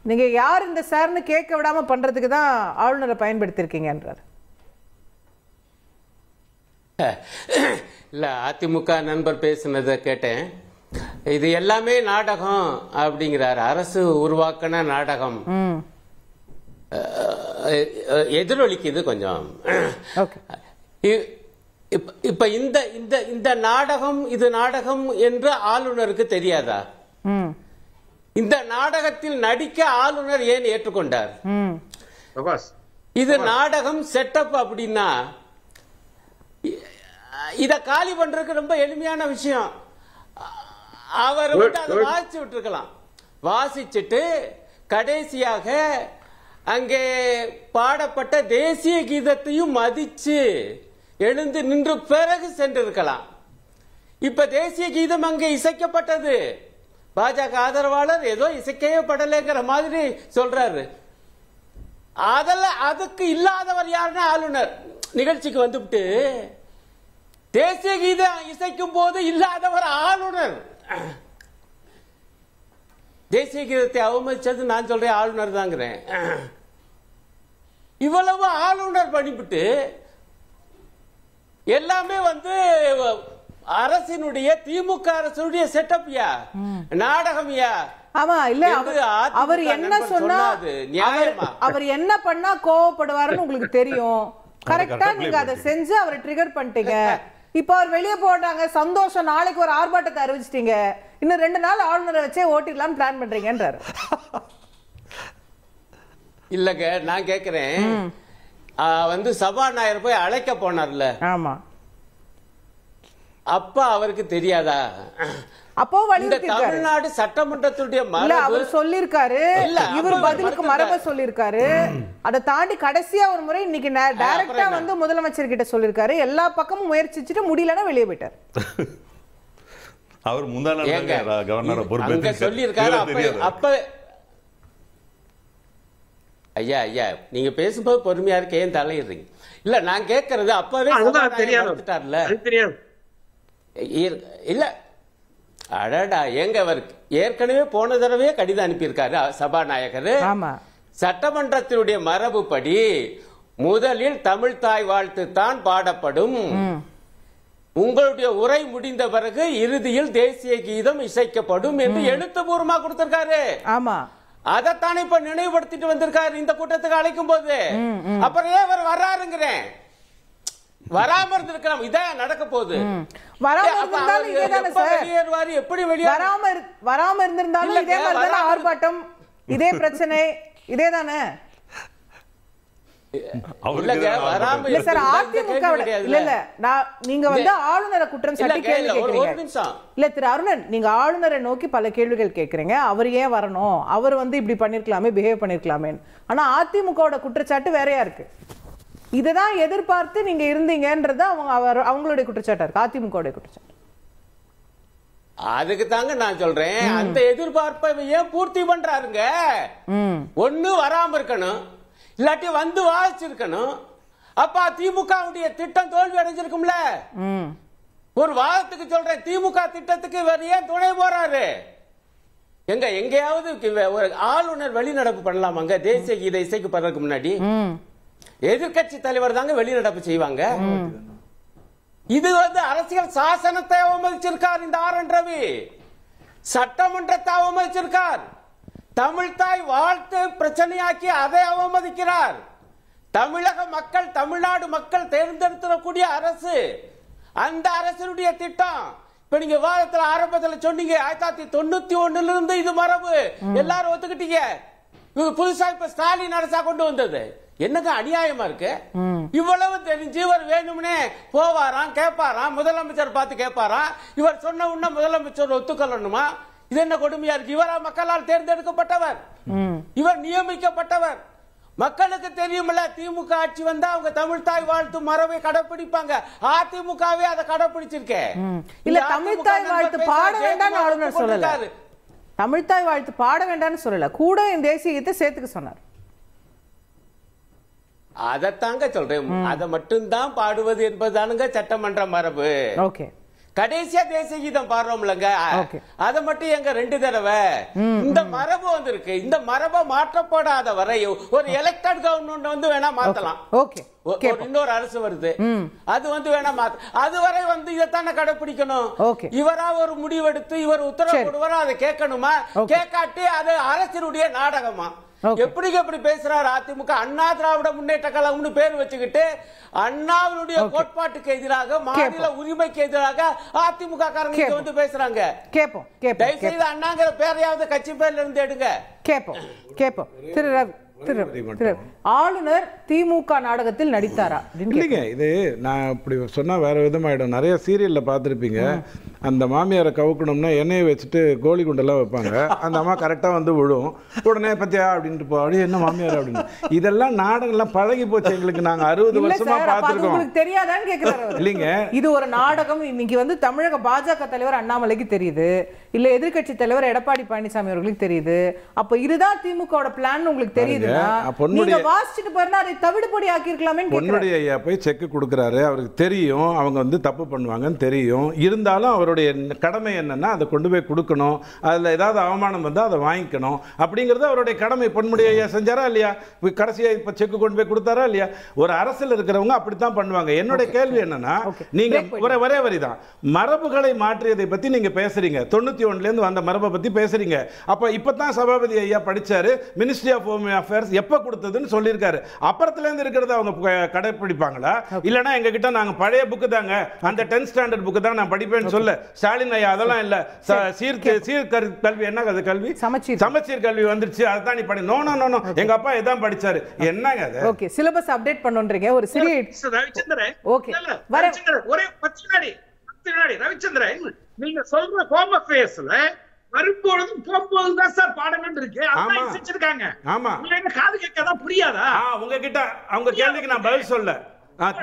நீங்க யார் இந்த சார்னு கேட்க விடாம பண்றதுக்கு தான் ஆளுநரை பயன்படுத்திருக்கீங்கன்றார். இல்ல, அதிமுக நண்பர் பேசினதை கேட்டேன். இது எல்லாமே நாடகம் அப்படிங்கிறாரு. அரசு உருவாக்கின நாடகம். எதிரொலிக்குது கொஞ்சம். இப்ப இந்த நாடகம் இது நாடகம் என்று ஆளுநருக்கு தெரியாதா? இந்த நாடகத்தில் நடிக்க ஆளுநர் ஏன் ஏற்றுக்கொண்டார்? இது நாடகம் செட்டப் அப்படின்னா இத காலி பண்றதுக்கு ரொம்ப எளிமையான விஷயம். அவர் அதை வாசிச்சு விட்டுருக்கலாம். வாசிச்சுட்டு கடைசியாக அங்கே பாடப்பட்ட தேசிய கீதத்தையும் மதிச்சு எழுந்து நின்று பிறகு சென்றிருக்கலாம். இப்ப தேசிய கீதம் அங்கே இசைக்கப்பட்டது. பாஜக ஆதரவாளர் ஏதோ இசைக்கவே படலைங்கிற மாதிரி சொல்றாரு. அதெல்லாம் அதுக்கு இல்லாதவர் யாருன்னா ஆளுநர். நிகழ்ச்சிக்கு வந்துவிட்டு தேசிய கீதம் இசைக்கும் போது இல்லாதவர் ஆளுநர். தேசிய கீதத்தை அவமதிச்சது நான் சொல்றேன் ஆளுநர் தாங்கிறேன். இவ்வளவு ஆளுநர் பண்ணிவிட்டு எல்லாமே அரசினுடைய திமுக அரசுடைய செட்டப்யா நாடகம்யா. ஆமா இல்ல அவர் என்ன சொன்னா அவர் என்ன பண்ணா கோவப்படுவாருன்னு உங்களுக்கு தெரியும். கரெக்டா நீங்க அதை செஞ்சு அவரை ட்ரிகர் பண்ணிட்டீங்க. இப்ப அவர் வெளியே போட்டாங்க, சந்தோஷம். நாளைக்கு ஒரு ஆர்ப்பாட்டத்தை அறிவிச்சிட்டீங்க. இன்னும் 2 நாள் ஆளுநரை வச்சே ஓட்டிடலாம் பிளான் பண்றீங்கன்றாரு. இல்லங்க நான் கேக்குறேன், சபாநாயகர் போய் அழைக்க போனார்ல, ஆமா, அப்ப அவருக்கு தெரியாதா? அப்போ தமிழ்நாடு சட்டமன்றத்துடைய அவர் சொல்லிருக்காரு, இவர் பதிலுக்கு மரப சொல்லிருக்காரு. அதை தாண்டி கடைசியா ஒரு முறை இன்னைக்கு டைரக்டா முதலமைச்சர் கிட்ட சொல்லிருக்காரு. எல்லா பக்கமும் முயற்சிச்சுட்டு முடியலன்னா வெளியே போயிட்டார். அவர் முந்தா நாள் கவர்னர் பொறுப்பேற்று சொல்லிருக்காரு. அப்ப ஐயா ஐயா நீங்க பேசும்போது பொறுமையா இருக்க ஏன் தலையிடுறீங்க? இல்ல நான் கேட்கறது அப்பவே இல்ல அடடா எங்க அவர் ஏற்கனவே போன தடவை கடிதம் அனுப்பியிருக்காரு சபாநாயகர். சட்டமன்றத்தினுடைய மரபுப்படி முதலில் தமிழ் தாய் வாழ்த்து தான் பாடப்படும், உங்களுடைய உரை முடிந்த பிறகு இறுதியில் தேசிய கீதம் இசைக்கப்படும் என்று எழுத்துப்பூர்வமா கொடுத்திருக்காரு. ஆமா, அதைத்தானே இப்ப நினைவுபடுத்திட்டு வந்திருக்காரு இந்த கூட்டத்துக்கு அழைக்கும் போது. அப்புறம் ஏன் அவர் வர்றாருங்கிறேன். வராம இருந்திருக்கலாம், இதான் நடக்க போகுது. எப்படி வராம இருந்திருந்தாலும் இதே மாதிரி ஆர்ப்பாட்டம், இதே பிரச்சனை, இதே தானே. நீங்க ஆளுநரை குற்றம் சாட்டி கேள்வி கேட்கிறீங்க. இல்ல திரு அருணன், நீங்க ஆளுநரை நோக்கி பல கேள்விகள் கேட்கிறீங்க. அவர் ஏன் வரணும், அவர் இப்படி பண்ணிருக்கலாமே, பிஹேவ் பண்ணிருக்கலாமே. ஆனா அதிமுகவோட குற்றச்சாட்டு வேறையா இருக்கு. இததான் எதிர்பார்த்து நீங்க இருந்தீங்கன்றது அவங்களுடைய குற்றச்சாட்டா இருக்கு, அதிமுகவுடைய குற்றச்சாட்டு. அதுக்கு தாங்க நான் சொல்றேன், அந்த எதிர்பார்ப்பை ஏன் பூர்த்தி பண்றாருங்க? ஒண்ணு வராம இருக்கணும், இல்லாட்டி வாசிச்சிருக்கணும். அப்ப திமுகவுடைய திட்டம் தோல்வி அடைஞ்சிருக்கும்ல. ஒரு வாதத்துக்கு சொல்றேன், திமுக திட்டத்துக்கு வேற ஏன் துணை போறாரு? எங்கேயாவது ஒரு ஆளுநர் வெளிநடப்பு பண்ணலாமாங்க? தேசிய கீத இசைக்கு பண்றதுக்கு முன்னாடி எதிர்கட்சி தலைவர் தாங்க வெளிநடப்பு செய்வாங்க. இது அரசியல் சாசனத்தை அவமதிச்சிருக்கார் இந்த ஆர் என் ரவி. சட்டமன்றத்தை அவமதிச்சிருக்கார். தமிழ்தாய் வாழ்த்து பிரச்சனையாக்கி அதை அவமதிக்கிறார். தமிழக மக்கள், தமிழ்நாடு மக்கள் தேர்ந்தெடுக்கக்கூடிய அரசு, அந்த அரசுடைய திட்டம். இப்ப நீங்க விவாதத்துல ஆரம்பத்துல சொன்னீங்க 1991 இருந்து இது மரபு, எல்லாரும் ஒத்துக்கிட்டீங்க. புதுசா இப்ப ஸ்டாலின் அரசா கொண்டு வந்தது. என்னங்க அநியாயமா இருக்கு? இவ்வளவு தெரிஞ்சு இவர் வேணும்னே போவாராம், கேட்பாராம், முதலமைச்சர் பார்த்து கேட்பாராம். இவர் சொன்ன உடனே முதலமைச்சர் ஒத்துக்கொள்ளணுமா? இது என்ன கொடுமையா இருக்கு? இவரா மக்களால் தேர்ந்தெடுக்கப்பட்டவர், இவர் நியமிக்கப்பட்டவர். மக்களுக்கு தெரியுமில்ல, திமுக ஆட்சி வந்தா அவங்க தமிழ் தாய் வாழ்த்து மரபை கடைபிடிப்பாங்க. அதிமுகவே அதை கடைபிடிச்சிருக்கேன். இல்ல தமிழ்தாய் வாழ்த்து பாட வேண்டாம்னு ஆளுநர் சொல்லல, தமிழ்தாய் வாழ்த்து பாட வேண்டாம்னு சொல்லல, கூட இந்த தேசிய கீதத்தை சேர்த்துக்க சொன்னார். அதத்தாங்க சொல்றேன், அதை மட்டும்தான் பாடுவது என்பதுதானுங்க சட்டமன்ற மரபு. ஓகே, கடைசியா தேசிய கீதம் பாடுறோம்லங்க, அதை மட்டும் எங்க 2 தடவை இந்த மரபு வந்திருக்கு. இந்த மரபை மாற்றப்படாத வரை ஒரு எலெக்டட் கவர்மெண்ட் வேணா மாத்தலாம். இன்னொரு அரசு வருது, அது வேணா மாத்த, அதுவரை இதைத்தானே கடைபிடிக்கணும். இவரா ஒரு முடிவெடுத்து இவர் உத்தரவு போடுவாரா, அதை கேட்கணுமா? கேட்காட்டி அது அரசினுடைய நாடகமா? எப்படி பேசுறாரு அதிமுக? அண்ணா திராவிட முன்னேற்ற கழகம்னு பேர் வச்சுக்கிட்டு அண்ணாவினுடைய கோட்பாட்டுக்கு எதிராக, மாநில உரிமைக்கு எதிராக அதிமுக காரங்க வந்து பேசுறாங்க. கேப்போம் தயவு செய்து அண்ணாங்கிற பேரையாவது கட்சி பேர்ல இருந்து எடுங்க. கேப்போம். திரு ரவி, ஆளுநர் திமுக நாடகத்தில் நடித்தாரா? இல்லைங்க, இது நான் இப்படி சொன்னா வேற விதமாயிடும். நிறைய சீரியல்ல பார்த்துருப்பீங்க, அந்த மாமியாரை கவுக்கணும்னா எண்ணெயை வச்சுட்டு கோழி குண்டெல்லாம் வைப்பாங்க. அந்த அம்மா கரெக்டாக வந்து விழும். உடனே பத்தியா அப்படின்ட்டு போ, அப்படியே என்ன மாமியார் அப்படின்னு. இதெல்லாம் நாடகம்லாம் பழகி போச்சு எங்களுக்கு. நாங்கள் 60 வருஷமா பார்த்துருக்கோம். தெரியாதான்னு கேட்கிறாரு. இல்லைங்க, இது ஒரு நாடகம். இன்னைக்கு வந்து தமிழக பாஜக தலைவர் அண்ணாமலைக்கு தெரியுது, இல்ல எதிர்கட்சி தலைவர் எடப்பாடி பழனிசாமி அவர்களுக்கு தெரியுது. அப்ப இதுதான் திமுக பிளான் உங்களுக்கு தெரியுதுன்னா நீங்க வாசிச்சுட்டு பாருங்க, அதை தவிடுபடி ஆக்கியிருக்கலாமே. பொன்னுடைய ஐயா போய் செக் கொடுக்குறாரு, அவருக்கு தெரியும் அவங்க வந்து தப்பு பண்ணுவாங்கன்னு தெரியும். இருந்தாலும் அவருடைய கடமை என்னன்னா அதை கொண்டு போய் கொடுக்கணும், அதில் ஏதாவது அவமானம் வந்தால் அதை வாங்கிக்கணும் அப்படிங்கிறது அவருடைய கடமை. பொன்முடி ஐயா செஞ்சாரா இல்லையா? கடைசியாக இப்போ செக் கொண்டு போய் கொடுத்தாரா இல்லையா? ஒரு அரசியல் இருக்கிறவங்க அப்படித்தான் பண்ணுவாங்க. என்னுடைய கேள்வி என்னன்னா, நீங்க ஒரே வரிதான் மரபுகளை மாற்றியதை பத்தி நீங்க பேசுறீங்க. 91லேருந்து வந்த மரபை பத்தி பேசுறீங்க. அப்ப இப்பதான் சபாபதி ஐயா படிச்சாரு, மினிஸ்ட்ரி ஆஃப் ஹோம் அஃபேர்ஸ் எப்ப கொடுத்ததுன்னு சொல்லியிருக்காரு. அப்புறத்துல இருந்து இருக்கிறத அவங்க கடைபிடிப்பாங்களா? இல்லைன்னா எங்க கிட்ட நாங்க பழைய புக்கு தாங்க, அந்த 10th ஸ்டாண்டர்ட் புக்கு தான் நான் படிப்பேன்னு சொல்ல ஸ்டாலின் ஐயா அதெல்லாம் இல்ல. கல்வி என்ன கல்வி? சமச்சீர் கல்வி வந்துருச்சு, அதுதான் நீ படி. நோ நோ நோ, எங்க அப்பா இதான் படிச்சாரு. என்னங்க அது? ஓகே, சிலபஸ் அப்டேட் பண்ணுன்றீங்க. ஒரு சிறிய ரவிச்சந்திரன், ஓகே ஒரே 10 வினாடி ரவிச்சந்திரன், நீங்க சொல்ற ஹோம் அஃபேர்ஸ்ல வரும்பொழுது போகும்போது தான் சார் பாடங்கள் இருக்கு. அதான் செஞ்சிருக்காங்க. ஆமா, உங்களுக்கு காது கேட்காதா? புரியாதா? உங்ககிட்ட அவங்க கேள்விக்கு நான் பதில் சொல்ல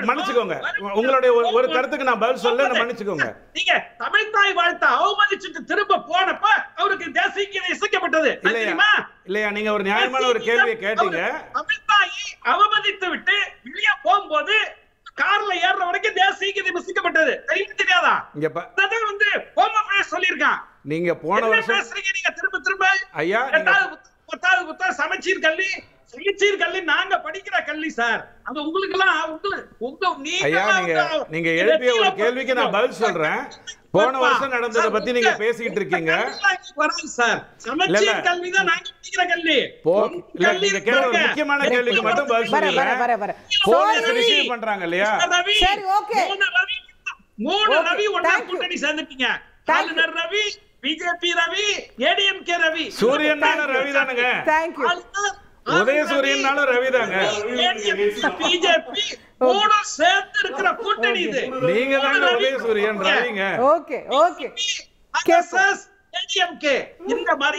மன்னிச்சுக்கோங்க. உங்களுடைய ஒரு கருத்துக்கு நான் பதில் சொல்ல மன்னிச்சுக்கோங்க. நீங்க தமிழ் தாய் வாழ்த்த அவமதிச்சுட்டு திரும்ப போனப்ப அவருக்கு தேசிய கீதை இசைக்கப்பட்டது இல்லையா? நீங்க ஒரு நியாயமான ஒரு கேள்வியை கேட்டீங்க. தமிழ் தாயை அவமதித்து விட்டு வெளியே போகும்போது கார்ல ஏறுற வரைக்கும் தேசிய கீதை இசைக்கப்பட்டது. தெரியும் தெரியாதா? இங்க வந்து ஹோம் அஃபேர்ஸ் சொல்லிருக்கான். நீங்க போன வருஷம் பேசுறீங்க, நீங்க திரும்ப ஐயா 10வது புத்தகம் சமச்சீர் கல்வி. சமச்சீர் கல்வி நாங்க படிக்கிற கல்வி சார். அது உங்களுக்கு எல்லாம் ஐயா, நீங்க எழுப்பிய ஒரு கேள்விக்கு நான் பதில் சொல்றேன். போன வருஷம் நடந்ததை பத்தி நீங்க பேசிக்கிட்டு இருக்கீங்க சார். சமச்சீர் கல்வி தான் நாங்க படிக்கிற கல்வி. நீங்க கேட்ட ஒரு முக்கியமான கேள்விக்கு மட்டும் பதில் சொல்லுங்க. போலீஸ் ரிசீவ் பண்றாங்க இல்லையா? சரி, ஓகே. 3 ரவி ஒண்ணா கூட்டணி சேர்ந்துட்டீங்க. ஆளுநர் ரவி, பிஜேபி ரவி, ஏடிஎம்கே ரவி. சூரியன் ரவி தானுங்க. Thank you. உதயசூரியன் ரவி தாங்க. பிஜேபி மூணு சேர்ந்து இருக்கிற கூட்டணி இது. நீங்க தாங்க உதயசூரியன் ரவிங்க. Okay okay. கேசஸ் ஏடிஎம்கே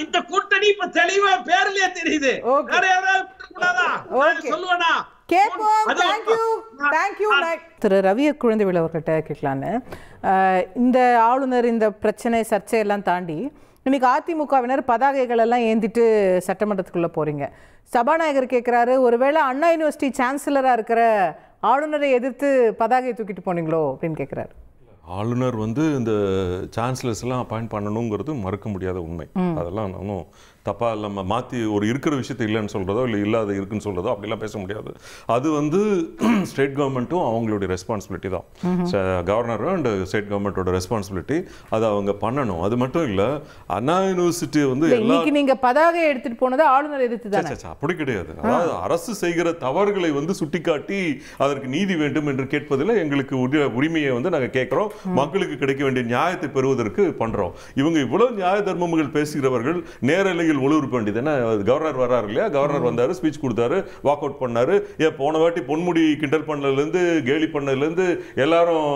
இந்த கூட்டணி இப்ப தெளிவா பேர்லயே தெரியுது. வேற யாராவது கூடாதா? சொல்லுவனா? திரு ரவி குழந்தைவேல் அவர்கிட்ட கேட்கலான்னு, இந்த ஆளுநர் இந்த பிரச்சனை சர்ச்சையெல்லாம் தாண்டி இன்னைக்கு அதிமுகவினர் பதாகைகள் எல்லாம் ஏந்திட்டு சட்டமன்றத்துக்குள்ள போறீங்க. சபாநாயகர் கேட்கிறாரு, ஒருவேளை அண்ணா யூனிவர்சிட்டி சான்சலரா இருக்கிற ஆளுநரை எதிர்த்து பதாகையை தூக்கிட்டு போனீங்களோ அப்படின்னு கேட்கிறாரு. ஆளுநர் வந்து இந்த சான்சலர்ஸ் எல்லாம் அப்பாயிண்ட் பண்ணணுங்கிறது மறுக்க முடியாத உண்மை. அதெல்லாம் ஒன்றும் தப்பா இல்லாமல் மாற்றி ஒரு இருக்கிற விஷயத்தை இல்லைன்னு சொல்கிறதோ இல்லை இல்லாத இருக்குன்னு சொல்கிறதோ அப்படிலாம் பேச முடியாது. அது வந்து ஸ்டேட் கவர்மெண்ட்டும் அவங்களுடைய ரெஸ்பான்சிபிலிட்டி தான். கவர்னரும் அண்ட் ஸ்டேட் கவர்மெண்ட்டோட ரெஸ்பான்சிபிலிட்டி, அதை அவங்க பண்ணணும். அது மட்டும் இல்லை, அண்ணா யூனிவர்சிட்டி வந்து நீங்க பதாகை எடுத்துட்டு போனது ஆளுநர் எதிர்த்து தானே? அப்படி கிடையாது. அதாவது அரசு செய்கிற தவறுகளை வந்து சுட்டிக்காட்டி அதற்கு நீதி வேண்டும் என்று கேட்பதில் எங்களுக்கு உரிமையை வந்து நாங்கள் கேட்குறோம். மக்களுக்கு கிடைக்க வேண்டிய நியாயத்தை பெறுவதற்கு பண்றோம். இவங்க இவ்வளவு நியாய தர்மங்கள் பேசுகிறவர்கள் நேரலையில் ஒளிபரப்ப வேண்டியது என்ன? கவர்னர் வர்றாரு இல்லையா? கவர்னர் வந்தாரு, ஸ்பீச் கொடுத்தாரு, வாக் அவுட் பண்ணாரு. போன வாட்டி பொன்முடி கிண்டல் பண்ணதுலேருந்து கேலி பண்ணதுலேருந்து எல்லாரும்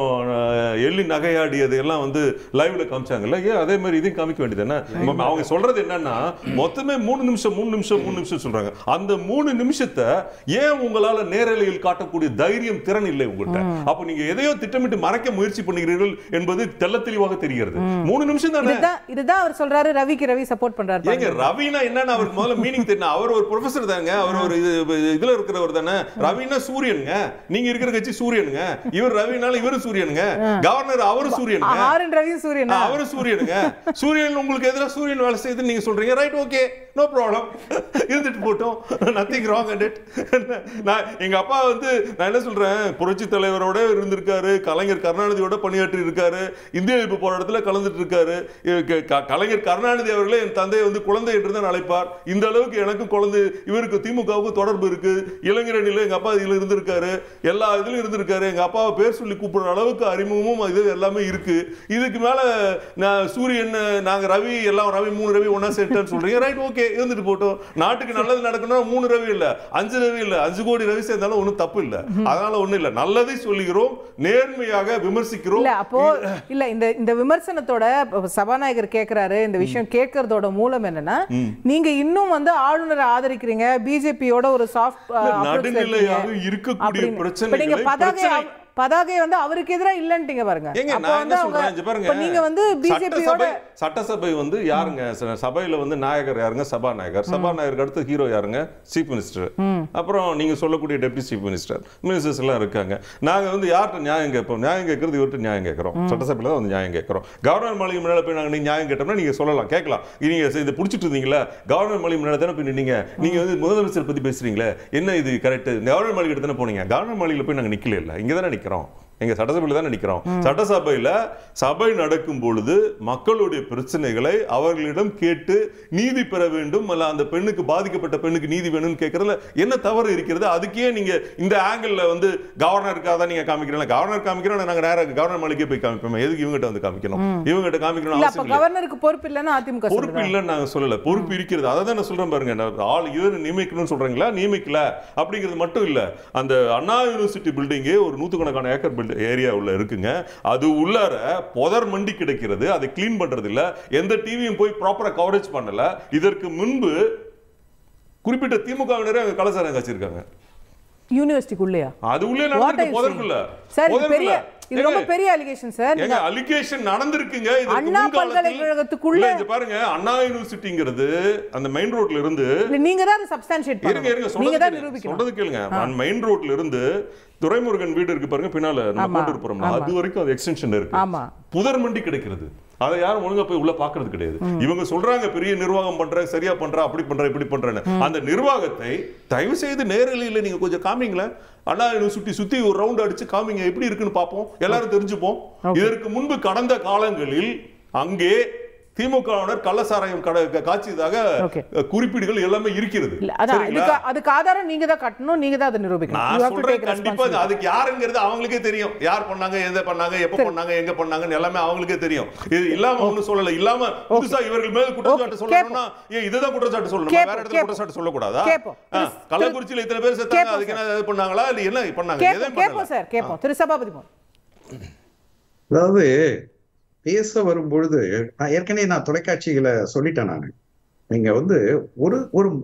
எள்ளி நகையாடியது எல்லாம் வந்து லைவ்ல காமிச்சாங்கல்ல. அதே மாதிரி இதையும் காமிக்க வேண்டியது என்ன? அவங்க சொல்றது என்னன்னா, மொத்தமே 3 நிமிஷம் சொல்றாங்க. அந்த 3 நிமிஷத்தை ஏன் உங்களால நேரலையில் காட்டக்கூடிய தைரியம், திறன் இல்லை உங்கள்கிட்ட? அப்ப நீங்க எதையோ திட்டமிட்டு மறைக்க முயற்சி பண்ணுகிறீர்கள் என்பது தெள்ள தெளிவாக தெரிகிறது. 3 நிமிஷம் தானே. இதுதான் அவர் சொல்றாரு, ரவிக்கு ரவி சப்போர்ட் பண்றாரு. ஏங்க ரவினா என்னன்னு அவருக்கு முதல்ல மீனிங் தெரியணும். அவர் ஒரு ப்ரொஃபசர் தாங்க, அவர் ஒரு இதுல இருக்கிறவர் தானே. ரவினா சூரியனுங்க, நீங்க இருக்கிற கட்சி சூரியனுங்க. இவர் ரவினால இவரு சூரியனுங்க. கவர்னர் அவரு சூரியனுங்க. அவரு சூரியனுங்க. சூரியன் உங்களுக்கு எதிராக சூரியன் வேலை செய்து நீங்க சொல்றீங்க. ரைட், ஓகே, நோ ப்ராப்ளம், இருந்துட்டு போட்டோம், நத்திங் ராங் அட் இட். எங்க அப்பா வந்து நான் என்ன சொல்றேன், புரட்சி தலைவரோட இருந்திருக்காரு, கலைஞர் கருணாநிதியோட பணியாற்றி இருக்காரு, இந்திய எதிர்ப்பு போராட்டத்தில் கலந்துட்டு இருக்காரு. கலைஞர் கருணாநிதி அவர்களே என் தந்தையை வந்து குழந்தை என்றுதான் அழைப்பார். இந்த அளவுக்கு எனக்கு குழந்தை, இவருக்கு திமுகவுக்கு தொடர்பு இருக்கு, இளைஞரணியில எங்க அப்பா இதுல இருந்திருக்காரு, எல்லா இதுலயும் இருந்திருக்காரு, எங்க அப்பாவை பேர் சொல்லி கூப்பிடுற அளவுக்கு அறிமுகமும் இது எல்லாமே இருக்கு. இதுக்கு மேல நான் சூரியன், நாங்க ரவி, எல்லாம் ரவி 3 ரவி ஒன்னா சேர்த்தேன்னு சொல்றீங்க. ரைட், ஓகே, இருந்துட்டு போட்டோம். நாட்டுக்கு நல்லது நடக்கணும். 3 ரவி இல்ல, 5 ரவி இல்ல, 5 கோடி ரவி சேர்ந்தாலும் ஒன்றும் தப்பு இல்ல. அதனால ஒண்ணும் இல்ல, நல்லதை சொல்லுகிறோம், நேர்மையாக விமர்சிக்கிறோம். இல்ல அப்போ இல்ல இந்த விமர்சனத்தோட சபாநாயகர் கேட்கிறாரு, இந்த விஷயம் கேட்கறதோட மூலம் என்னன்னா, நீங்க இன்னும் வந்து ஆளுநரை ஆதரிக்கிறீங்க, பிஜேபியோட ஒரு சாஃப்ட் நடுநிலையாக இருக்கக்கூடிய பிரச்சனை பதாகை வந்து அவருக்கு எதிராக இல்லன்ட்டீங்க பாருங்க. நீங்க வந்து பிஜேபியோட சட்டசபை வந்து யாருங்க சபையில வந்து நாயகர் யாருங்க? சபாநாயகர். சபாநாயகருக்கு அடுத்து ஹீரோ யாருங்க? Chief minister. அப்புறம் நீங்க சொல்லக்கூடிய டெப்டி சீஃப் மினிஸ்டர், மினிஸ்டர்ஸ் எல்லாம் இருக்காங்க. நாங்க வந்து யார்கிட்ட நியாயம் கேட்போம்? நியாயம் கேட்கறது இவர்கிட்ட நியாயம் கேட்கிறோம். சட்டசபையில தான் வந்து நியாயம் கேட்கிறோம். கவர்னர் மாளிகை முன்னால போய் நாங்க நீங்க நியாயம் கேட்டோம்னா நீங்க சொல்லலாம், கேட்கலாம். நீங்க இதை பிடிச்சிட்டு இருந்தீங்களா? கவர்னர் மாளிகை முன்னால தானே போய் நீங்க வந்து முதலமைச்சர் பத்தி பேசுறீங்களே, என்ன இது கரெக்ட்? கவர்னர் மாளிகை தானே போனீங்க. கவர்னர் மாளிகையில போய் நாங்க நிக்கல, இல்ல இங்க தானே நிக்கிறோம். எங்க சட்டசபையில தான் நிக்கிறோம். சட்டசபையில சபை நடக்கும் பொழுது மக்களுடைய பிரச்சனைகளை அவர்களிடம் கேட்டு நீதி பெற வேண்டும், அல்ல அந்த பெண்ணுக்கு, பாதிக்கப்பட்ட பெண்ணுக்கு நீதி வேணும்னு கேட்கறதுல என்ன தவறு இருக்கிறது? அதுக்கே நீங்க இந்த ஆங்கிள் வந்து கவர்னருக்காக தான் நீங்க காமிக்கிறீங்க. கவர்னர் காமிக்கிறோம், நாங்க நேரம் கவர்னர் மாளிகை போய் காமிப்போம். எதுக்கு இவங்ககிட்ட வந்து காமிக்கணும்? இவங்ககிட்ட காமிக்கணும் அவசியம் இல்லை. கவர்னருக்கு பொறுப்பு இல்லைன்னு அதிமுக பொறுப்பு இல்லைன்னு நாங்க சொல்லல, பொறுப்பு இருக்கிறது. அதை தான் நான் சொல்றேன் பாருங்க. ஆள் இவர் நியமிக்கணும்னு சொல்றீங்களா? நியமிக்கல அப்படிங்கிறது மட்டும் இல்ல. அந்த அண்ணா யூனிவர்சிட்டி பில்டிங்கே ஒரு 100கணக்கான ஏக்கர் ஏரியா உள்ள இருக்குங்க. அது உள்ளார புதர் மண்டி கிடைக்கிறது. அதை கிளீன் பண்றது இல்ல. எந்த டிவியும் போய் ப்ராப்பரா கவரேஜ் பண்ணல. இதற்கு முன்பு குறிப்பிட்ட திமுகவினரே அங்க கலாச்சாரம் காட்சிருக்காங்க யூனிவர்சிட்டிக்குள்ளயா? அது உள்ளே நடந்து புதர்க்குள்ள. சார் இது ரொம்ப பெரிய அலிகேஷன் சார். ஏங்க அலிகேஷன் நடந்துருக்குங்க. இது அண்ணா பல்கலைக்கழகத்துக்குள்ள இங்க பாருங்க, அண்ணா யூனிவர்சிட்டிங்கிறது அந்த மெயின் ரோட்ல இருந்து, நீங்க தான் அதை சப்ஸ்டான்ஷியேட் பண்ணணும், நீங்க தான் நிரூபிக்கணும். சொல்றது கேளுங்க. மெயின் ரோட்ல இருந்து துரைமுருகன் வீடு இருக்கு பாருங்க, பின்னால நம்ம கோட்டூர் புறம், அது வரைக்கும் அது எக்ஸ்டென்ஷன் இருக்கு. புதர் மண்டி கிடைக்கிறது. அதை யாரும் ஒழுங்கா போய் உள்ள பாக்குறது கிடையாது. இவங்க சொல்றாங்க பெரிய நிர்வாகம் பண்ற, சரியா பண்ற, அப்படி பண்ற, இப்படி பண்றேன்னு. அந்த நிர்வாகத்தை தயவு செய்து நேரலையில நீங்க கொஞ்சம் காமிங்களேன். அண்ணா சுத்தி ஒரு ரவுண்ட் அடிச்சு காமிங்க, எப்படி இருக்குன்னு பாப்போம், எல்லாரும் தெரிஞ்சுப்போம். இதற்கு முன்பு கடந்த காலங்களில் அங்கே திமுகவினர் கள்ளசாராயம் காட்சியதாக குறிப்பீடுகள் எல்லாமே இருக்கிறது. அதுக்கு ஆதாரம் நீங்க தான் கட்டணும், நீங்க தான் அதை நிரூபிக்கணும். கண்டிப்பா அதுக்கு யாருங்கிறது அவங்களுக்கே தெரியும். யார் பண்ணாங்க, எதை பண்ணாங்க, எப்ப பண்ணாங்க, எங்க பண்ணாங்கன்னு எல்லாமே அவங்களுக்கே தெரியும். இது இல்லாம ஒண்ணு சொல்லல. இல்லாம புதுசா இவர்கள் மேல குற்றச்சாட்டு சொல்லணும்னா இதுதான் குற்றச்சாட்டு சொல்லணும், வேற இடத்துல குற்றச்சாட்டு சொல்லக்கூடாதா? கள்ளக்குறிச்சியில இத்தனை பேர் செத்தாங்க, அதுக்கு என்ன பண்ணாங்களா, இல்ல என்ன பண்ணாங்க? கேப்போம் சார், கேப்போம். திரு சபாபதி. அதாவது பேச வரும்பொழுது நான் ஏற்கனவே தொலைக்காட்சிகளை சொல்லிட்டேன். நான் நீங்க வந்து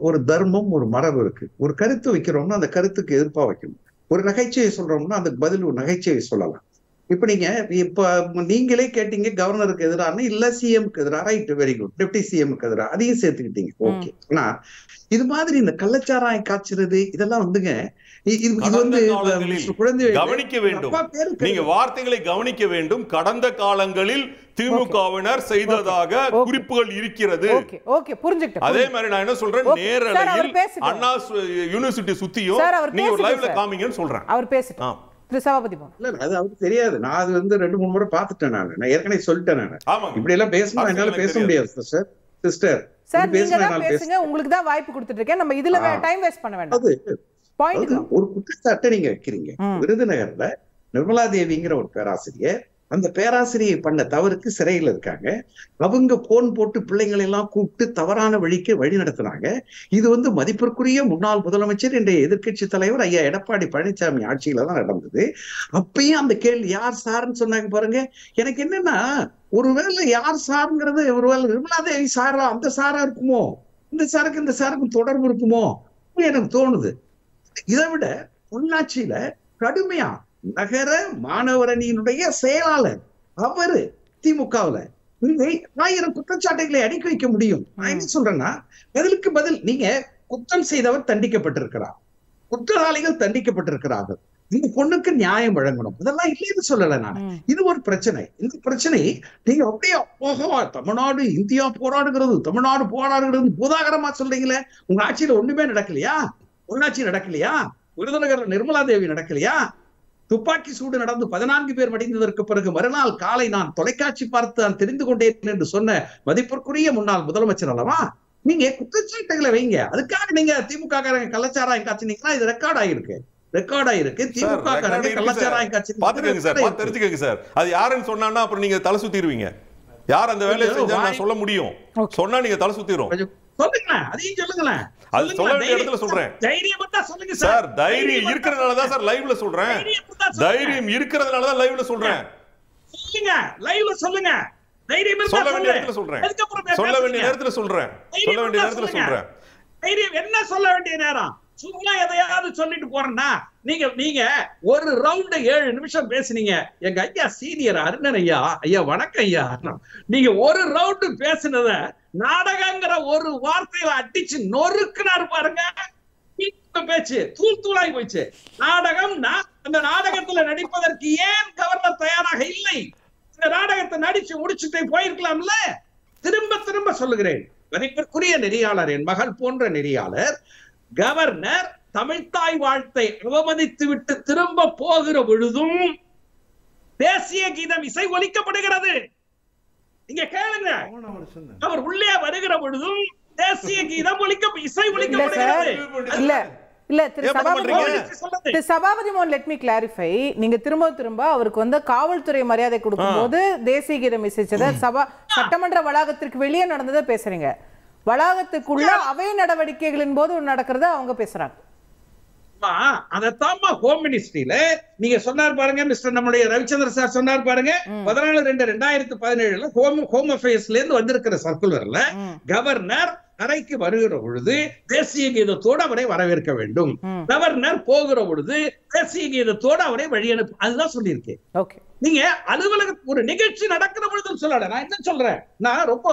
ஒரு தர்மம், ஒரு மரபு இருக்கு. ஒரு கருத்து வைக்கிறோம்னா அந்த கருத்துக்கு எதிர்ப்பா வைக்கணும். ஒரு நகைச்சுவை சொல்றோம்னா அதுக்கு பதில் ஒரு நகைச்சுவை சொல்லலாம். இப்ப நீங்களே கேட்டீங்க கவர்னருக்கு எதிரான இல்ல சிஎம்க்கு எதிராக. Right, very good. டெப்டி சிஎம்க்கு எதிராக அதையும் சேர்த்துக்கிட்டீங்க, ஓகே. ஆனா இது மாதிரி இந்த கள்ளச்சாராயம் காய்ச்சறது இதெல்லாம் வந்துங்க, இது வந்து கவனிக்க வேண்டும். நீங்க வார்த்தைகளை கவனிக்க வேண்டும். கடந்த காலங்களில் திமுகவினர் செய்ததாக குறிப்புகள் இருக்கிறது. அதே மாதிரி நான் என்ன சொல்றேன், நேரலையில் அண்ணா யூனிவர்சிட்டி சுத்தியும் நீங்க ஒரு லைவ்ல காமிங்கன்னு சொல்றேன். அவர் பேசிட்டார். அது அவருக்கு தெரியாது. நான் அது வந்து 2-3 முறை பார்த்துட்டேன். நான் ஏற்கனவே சொல்லிட்டேன். நான் இப்படி எல்லாம் பேசணும், என்னால பேச முடியாது சிஸ்டர். உங்களுக்கு தான் வாய்ப்பு கொடுத்துட்டு இருக்கேன். நம்ம இதுல டைம் வேஸ்ட் பண்ண வேண்டாம். ஒரு குற்றச்சாட்டை நீங்க வைக்கிறீங்க. விருதுநகர்ல நிர்மலா தேவிங்கிற ஒரு பேராசிரியர், அந்த பேராசிரியை பண்ண தவறுக்கு சிறையில் இருக்காங்க. அவங்க போன் போட்டு பிள்ளைங்களை எல்லாம் கூப்பிட்டு தவறான வழிக்கு வழி நடத்தினாங்க. இது வந்து மதிப்பிற்குரிய முன்னாள் முதலமைச்சர், இன்றைய எதிர்கட்சி தலைவர் ஐயா எடப்பாடி பழனிசாமி ஆட்சியில தான் நடந்தது. அப்பயும் அந்த கேள்வி யார் சார்ன்னு சொன்னாங்க பாருங்க. எனக்கு என்னன்னா, ஒருவேளை யார் சாருங்கிறது ஒருவேளை நிர்மலா தேவி சாரா, அந்த சாரா இருக்குமோ, இந்த சாருக்கும் தொடர்பு இருக்குமோ எனக்கு தோணுது. இதை விட பொள்ளாச்சியில கடுமையா நகர மாணவர் அணியினுடைய செயலாளர் அவரு திமுகவுல 1000 குற்றச்சாட்டுகளை அடுக்கி வைக்க முடியும். நான் என்ன சொல்றேன்னா, பதிலுக்கு பதில் நீங்க குற்றம் செய்தவர் தண்டிக்கப்பட்டிருக்கிறார், குற்றவாளிகள் தண்டிக்கப்பட்டிருக்கிறார்கள். இந்த பொண்ணுக்கு நியாயம் வழங்கணும், இதெல்லாம் இல்லைன்னு சொல்லல நான். இது ஒரு பிரச்சனை. இந்த பிரச்சனை நீங்க அப்படியே தமிழ்நாடு இந்தியா போராடுகிறது, தமிழ்நாடு போராடுகிறது பூதாகரமா சொல்றீங்களே. உங்க ஆட்சியில ஒண்ணுமே நடக்கலையா? பொள்ளாச்சி நடக்கலையா? விருதுநகர் நிர்மலா தேவி நடக்கலையா? துப்பாக்கி சூடு நடந்து 14 பேர் மடிந்ததற்கு பிறகு மறுநாள் காலை நான் தொலைக்காட்சி பார்த்து நான் தெரிந்து கொண்டேன் என்று சொன்ன மதிப்பிற்குரிய முன்னாள் முதலமைச்சர் அல்லவா? நீங்க குற்றச்சாட்டுகளை வைங்க. அதுக்காக நீங்க திமுக காரங்க கள்ளச்சாராயம் காய்ச்சினீங்கன்னா இது ரெக்கார்ட் ஆயிருக்கு. திமுக காரங்க கள்ளச்சாராயம் காய்ச்சி பாத்துக்கங்க சார், பார்த்து தெரிஞ்சுக்கங்க சார். அது யாருன்னு சொன்னா அப்புறம் நீங்க தலை சுத்திடுவீங்க. யார் அந்த வேலையை செஞ்சா நான் சொல்ல முடியும். சொன்னா நீங்க தலை சுத்திரும். சொல்லுங்களேன், அதையும் சொல்லுங்களேன். அது சொல்ல வேண்டிய இடத்துல சொல்றேன். தைரியம் தான் சொல்லுங்க சார். தைரியம் இருக்கிறதுனால தான் சார் லைவ்ல சொல்றேன். தைரியம் இருக்கிறதுனால தான் லைவ்ல சொல்றேன். சொல்லுங்க, லைவ்ல சொல்லுங்க. தைரியம் இருந்தா சொல்ல வேண்டிய இடத்துல சொல்றேன். சொல்ல வேண்டிய நேரத்துல சொல்றேன். சொல்ல வேண்டிய நேரத்துல சொல்றேன். தைரியம் என்ன சொல்ல வேண்டிய நேரம்? சும்மா எதையாவது சொல்லிட்டு போறேன்னா நீங்க ஒரு ரவுண்ட் 7 நிமிஷம் பேசுனீங்க. எங்க ஐயா சீனியர் அருணன் ஐயா, ஐயா வணக்கம் ஐயா, நீங்க ஒரு ரவுண்ட் பேசுனத நாடகங்கிற ஒரு வார்த்தையில அடிச்சு நொறுக்குனாரு பாருங்க. பேச்சு தூள் தூளாகி போச்சு. நாடகம்னா அந்த நாடகத்துல நடிப்பதற்கு ஏன் கவர்னர் தயாராக இல்லை? இந்த நாடகத்தை நடிச்சு முடிச்சுட்டு போயிருக்கலாம்ல. திரும்ப திரும்ப சொல்லுகிறேன், மதிப்பிற்குரிய நெறியாளர், என் மகள் போன்ற நெறியாளர், கவர்னர் தமிழ்த்தாய் வாழ்த்தை அவமதித்து விட்டு திரும்ப போகிற பொழுதும் தேசிய கீதம் இசை ஒலிக்கப்படுகிறது. நீங்க கேளுங்க, அவர் உள்ளே வருகிற பொழுதும் தேசிய கீதம் இசை ஒலிக்கப்படுகிறது. இல்ல திரு சபாபதி மோகன், let me clarify. நீங்க திரும்ப அவருக்கு காவல்துறை மரியாதை கொடுக்கும் போது தேசிய கீதம் இசைச்சத சட்டமன்ற வளாகத்திற்கு வெளியே நடந்ததை பேசுறீங்க. வளாகத்துக்குள்ள அவை நடவடிக்கைகளின் போது நடக்கிறத அவங்க பேசுறாங்க. அதத்தான் ஹோம் மினிஸ்ட்ரியில நீங்க சொன்னார் பாருங்க, மிஸ்டர் நம்முடைய ரவிச்சந்திர சார் சொன்னார் பாருங்க, 14/2/2017 ஹோம் அஃபேர்ஸ்ல இருந்து வந்திருக்கிற சர்க்குலர்ல கவர்னர் அறைக்கு வருகிற பொழுது தேசிய கீதத்தோடு அவரை வரவேற்க வேண்டும், கவர்னர் போகிற பொழுது தேசிய கீதத்தோடு அவரை வழி அனுப்பு, அதுதான் சொல்லியிருக்கேன். நீங்க அலுவலக ஒரு நிகழ்ச்சி நடக்கிற பொழுது சொல்லல. நான் என்ன சொல்றேன், நான் ரொம்ப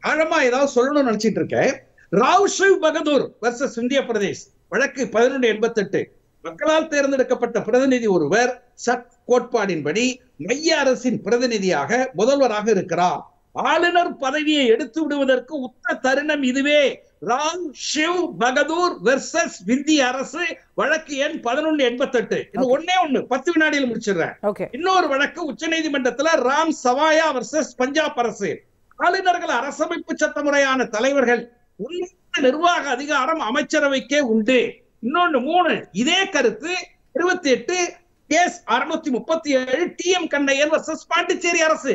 ஆழமா ஏதாவது சொல்லணும்னு நினைச்சிட்டு இருக்கேன். ராவ் ஷிவ் பகதூர் வர்சஸ் இந்திய பிரதேஷ் வழக்கு 1188. மக்களால் தேர்ந்தெடுக்கப்பட்ட பிரதிநிதி ஒருவர் சட் கோட்பாடின்படி மைய அரசின் பிரதிநிதியாக முதல்வராக இருக்கிறார். ஆளுநர் பதவியை எடுத்து விடுவதற்கு உத்த தருணம் இதுவே. ராவ் ஷிவ் பகதூர் வெர்சஸ் இந்திய அரசு வழக்கு எண் 1188. இது ஒன்னே 10 வினாடியில் முடிச்சிடுறேன். இன்னொரு வழக்கு உச்ச நீதிமன்றத்துல ராம் சவாயா வெர்சஸ் பஞ்சாப் அரசு. ஆளுநர்கள் அரசமைப்பு சட்டமுறையான தலைவர்கள், நிர்வாக அதிகாரம் அமைச்சரவைக்கே உண்டு. இன்னொன்னு 3 இதே கருத்து 28 case 637 TM Kannaiyan versus Pondicherry அரசு.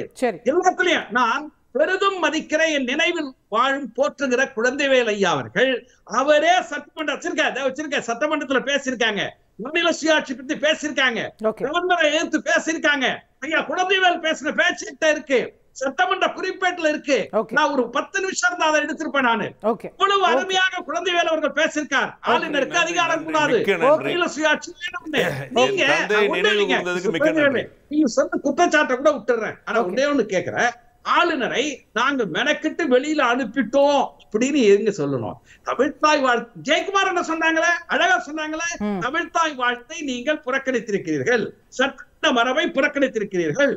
எல்லாத்துலயும் நான் பெரிதும் மதிக்கிற என் நினைவில் வாழும் போற்றுகிற குழந்தைவேல் ஐயா அவர்கள், அவரே சட்டமன்றத்துல பேசியிருக்காங்க, மாநில சுயாட்சி பத்தி பேசியிருக்காங்க, கவர்னரை எதிர்த்து பேசியிருக்காங்க. ஐயா குழந்தைவேல் பேசின பேச்சுக்கிட்ட இருக்கு, சட்டமன்ற குறிப்பேட்டுல இருக்கு. நான் ஒரு 10 நிமிஷம் இருந்தா அதை எடுத்திருப்பேன். நானு இவ்வளவு அருமையாக குழந்தைவேல் அவர்கள் பேசியிருக்கார். ஆளுநருக்கு அதிகாரம் கூடாது, சுயாட்சி நீங்க சொன்ன குற்றச்சாட்டை கூட விட்டுறேன். ஆனா ஒன்னே ஒண்ணு கேக்குறேன், ஆளுநரை நாங்க மெனக்கிட்டு வெளியில அனுப்பிட்டோம் அப்படின்னு எங்க சொல்லணும்? தமிழ்த்தாய் வாழ்த்து ஜெயக்குமார் என்ன சொன்னாங்களே, அழகா சொன்னாங்களே, தமிழ்த்தாய் வாழ்த்தை நீங்கள் புறக்கணித்திருக்கிறீர்கள், சட்ட மரபை புறக்கணித்திருக்கிறீர்கள்.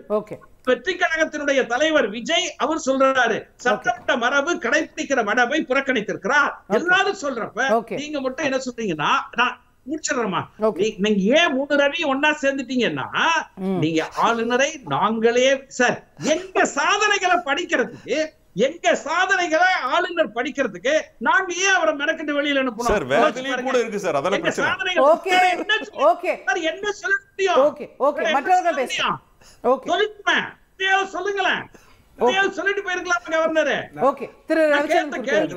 வெற்றி கழகத்தினுடைய தலைவர் விஜய் அவர் சொல்றாரு, சட்டமன்ற மரபு கடைபிடிக்கிற மரபை புறக்கணித்திருக்கிறார். எல்லாரும் சொல்றப்ப நீங்க மட்டும் என்ன சொல்றீங்கன்னா, நான் முடிச்சிடறோமா, நீங்க ஏன் 3 ரவி ஒன்னா சேர்ந்துட்டீங்கன்னா, நீங்க ஆளுநரை நாங்களே சார் எங்க சாதனைகளை படிக்கிறதுக்கு, எங்க சாதனைகளை ஆளுநர் படிக்கிறதுக்கு நாங்க ஏன் அவரை மெனக்கிட்டு வெளியில அனுப்பணும்? சார் வேலையில கூட இருக்கு சார், அதெல்லாம் பிரச்சனை. ஓகே ஓகே சார், என்ன சொல்ல முடியும்? ஓகே ஓகே, மற்றவங்க பேசலாம். ஓகே சொல்லுங்களேன், சொல்லுங்களேன், சொல்லிட்டு போயிருக்கலாம் கவர்னர். ஓகே திரு ரவிச்சந்திரன்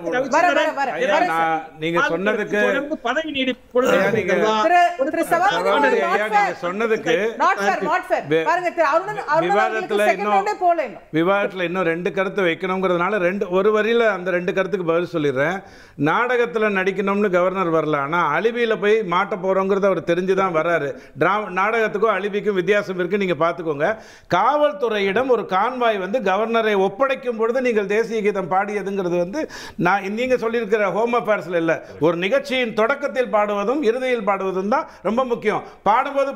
நீங்க சொன்னதுக்கு பதவி நீடிப்பு விவாதத்துல இன்னும் 2 கருத்து வைக்கணுங்கிறதுனால ஒரு வரியில அந்த 2 கருத்துக்கு பதில் சொல்லிடுறேன். நாடகத்துல நடிக்கணும்னு கவர்னர் வரல, ஆனா அலிபியில போய் மாட்ட போறோங்கிறது அவர் தெரிஞ்சுதான் வர்றாரு. நாடகத்துக்கும் அலிபிக்கும் வித்தியாசம் இருக்கு, நீங்க பாத்துக்கோங்க. காவல்துறையிடம் ஒரு கான்வாய் கவர்னரை ஒப்படைக்கும் பொழுது நீங்கள் தேசிய கீதம் பாடியதுங்கிறது நீங்க சொல்லியிருக்கிற ஹோம் அஃபேர்ஸ்ல இல்ல, ஒரு நிகழ்ச்சியின் தொடக்கத்தில் பாடுவதும் இறுதியில் பாடுவதும் தான் ரொம்ப முக்கியம். பாடும்போது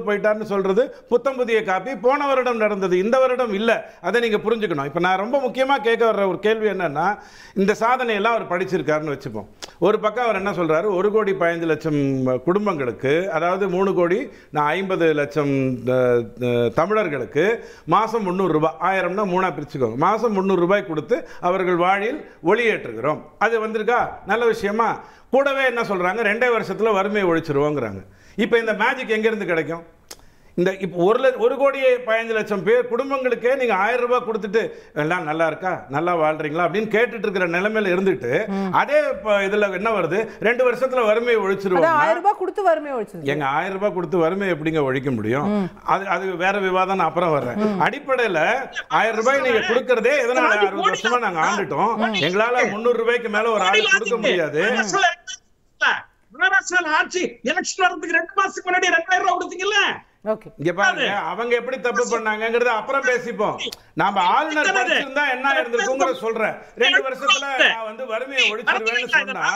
போயிட்டார்னு சொல்றது புத்தம் புதிய காப்பி, போன வருடம் நடந்தது, இந்த வருடம் இல்ல. அதை நீங்க புரிஞ்சுக்கணும். இப்ப நான் ரொம்ப முக்கியமா கேட்க வர்ற ஒரு கேள்வி என்னன்னா, இந்த சாதனை எல்லாம் அவர் படிச்சிருக்காருன்னு வச்சுப்போம். ஒரு பக்கம் அவர் என்ன சொல்றாரு, 1,15,00,000 குடும்பங்களுக்கு, அதாவது 3,50,00,000 தமிழர்களுக்கு மாசம் 300 ரூபாய், 1000 1000 3 பிரிச்சுக்கோங்க. மாதம் 300 ரூபாய் கொடுத்து அவர்கள் வாழில் ஒளியேற்றுகிறோம். அது வந்திருக்கா? நல்ல விஷயமா? கூடவே என்ன சொல்கிறாங்க, 2 வருஷத்தில் வறுமையை ஒழிச்சிருவோங்கிறாங்க. இப்போ இந்த மேஜிக் எங்கேருந்து கிடைக்கும்? இந்த இப்போ 1 கோடியே 15 லட்சம் பேர் குடும்பங்களுக்கே நீங்கள் 1000 ரூபாய் கொடுத்துட்டு எல்லாம் நல்லா இருக்கா, நல்லா வாழ்றீங்களா அப்படின்னு கேட்டுட்டு இருக்கிற நிலைமையில இருந்துட்டு அதே இதில் என்ன வருது, 2 வருஷத்துல வறுமையை ஒழிச்சிருவோம். 1000 ரூபாய் கொடுத்து வறுமையை ஒழிச்சிருவோம். எங்க 1000 ரூபாய் கொடுத்து வறுமையை எப்படிங்க ஒழிக்க முடியும்? அது வேற விவாதம், நான் அப்புறம் வர்றேன். அடிப்படையில் 1000 ரூபாய் நீங்க கொடுக்கறதே எதனால 60 வருஷமா நாங்க ஆண்டுட்டோம். எங்களால 300 ரூபாய்க்கு மேல ஒரு ஆள் கொடுக்க முடியாது. ஆட்சி எலெக்ஷன் வரதுக்கு 2 மாசத்துக்கு முன்னாடி 2000 ரூபாய் கொடுத்தீங்கல்ல. இங்க பாருங்க, அவங்க எப்படி தப்பு பண்ணாங்கங்கறத அப்புறம் பேசிப்போம். நாம ஆளுநர் படிச்சிருந்தா என்ன இருந்திருக்குங்கறத சொல்றேன். 2 வருஷத்துல நான் வந்து வறுமையை ஒழிச்சிருவேன்னு சொன்னா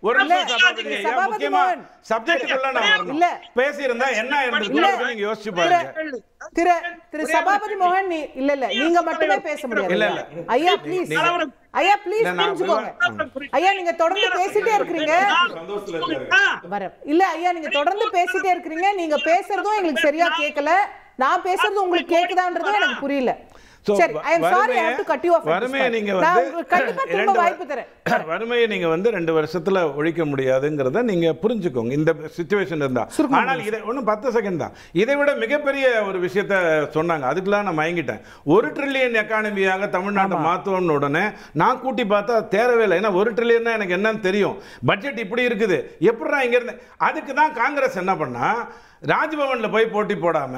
ஒரு நிமிஷம் முக்கியமா சப்ஜெக்ட்டுக்குள்ள நான் வரணும். பேசி இருந்தா என்ன இருந்திருக்கும் நீங்க யோசிச்சு பாருங்க. திரு சபாபதி மோகன், இல்ல நீங்க மட்டுமே பேச முடியாது. ஐயா ப்ளீஸ், ஐயா ப்ளீஸ் புரிஞ்சுக்கோங்க. ஐயா நீங்க தொடர்ந்து பேசிட்டே இருக்கீங்க. இல்ல ஐயா நீங்க தொடர்ந்து பேசிட்டே இருக்கீங்க. நீங்க பேசுறதும் எங்களுக்கு சரியா கேட்கல, நான் பேசுறது உங்களுக்கு கேக்குதான்றதும் எனக்கு புரியல. சரி, I am sorry, I have to cut you off. வறுமையை நீங்க வந்து 2 வருஷத்துல ஒழிக்க முடியாதுங்கறத நீங்க புரிஞ்சுக்கோங்க இந்த சிச்சுவேஷன் இருந்தா. ஆனால் இதை ஒன்னும் 10 செகண்ட் தான். இதை விட மிகப்பெரிய ஒரு விஷயத்தை சொன்னாங்க. அதுக்கெல்லாம் நான் மயங்கிட்டேன். 1 ட்ரில்லியன் எக்கானமியாக தமிழ்நாட்டை மாத்துவோம்னு உடனே நான் கூட்டி பார்த்தா தேரவே இல்லை. ஏன்னா 1 ட்ரில்லியன் எனக்கு என்னன்னு தெரியும். பட்ஜெட் இப்படி இருக்குது, எப்படிடா இங்க இருந்து. அதுக்கு தான் காங்கிரஸ் என்ன பண்ணா, ராஜ்பவன்ல போய் போட்டி போடாம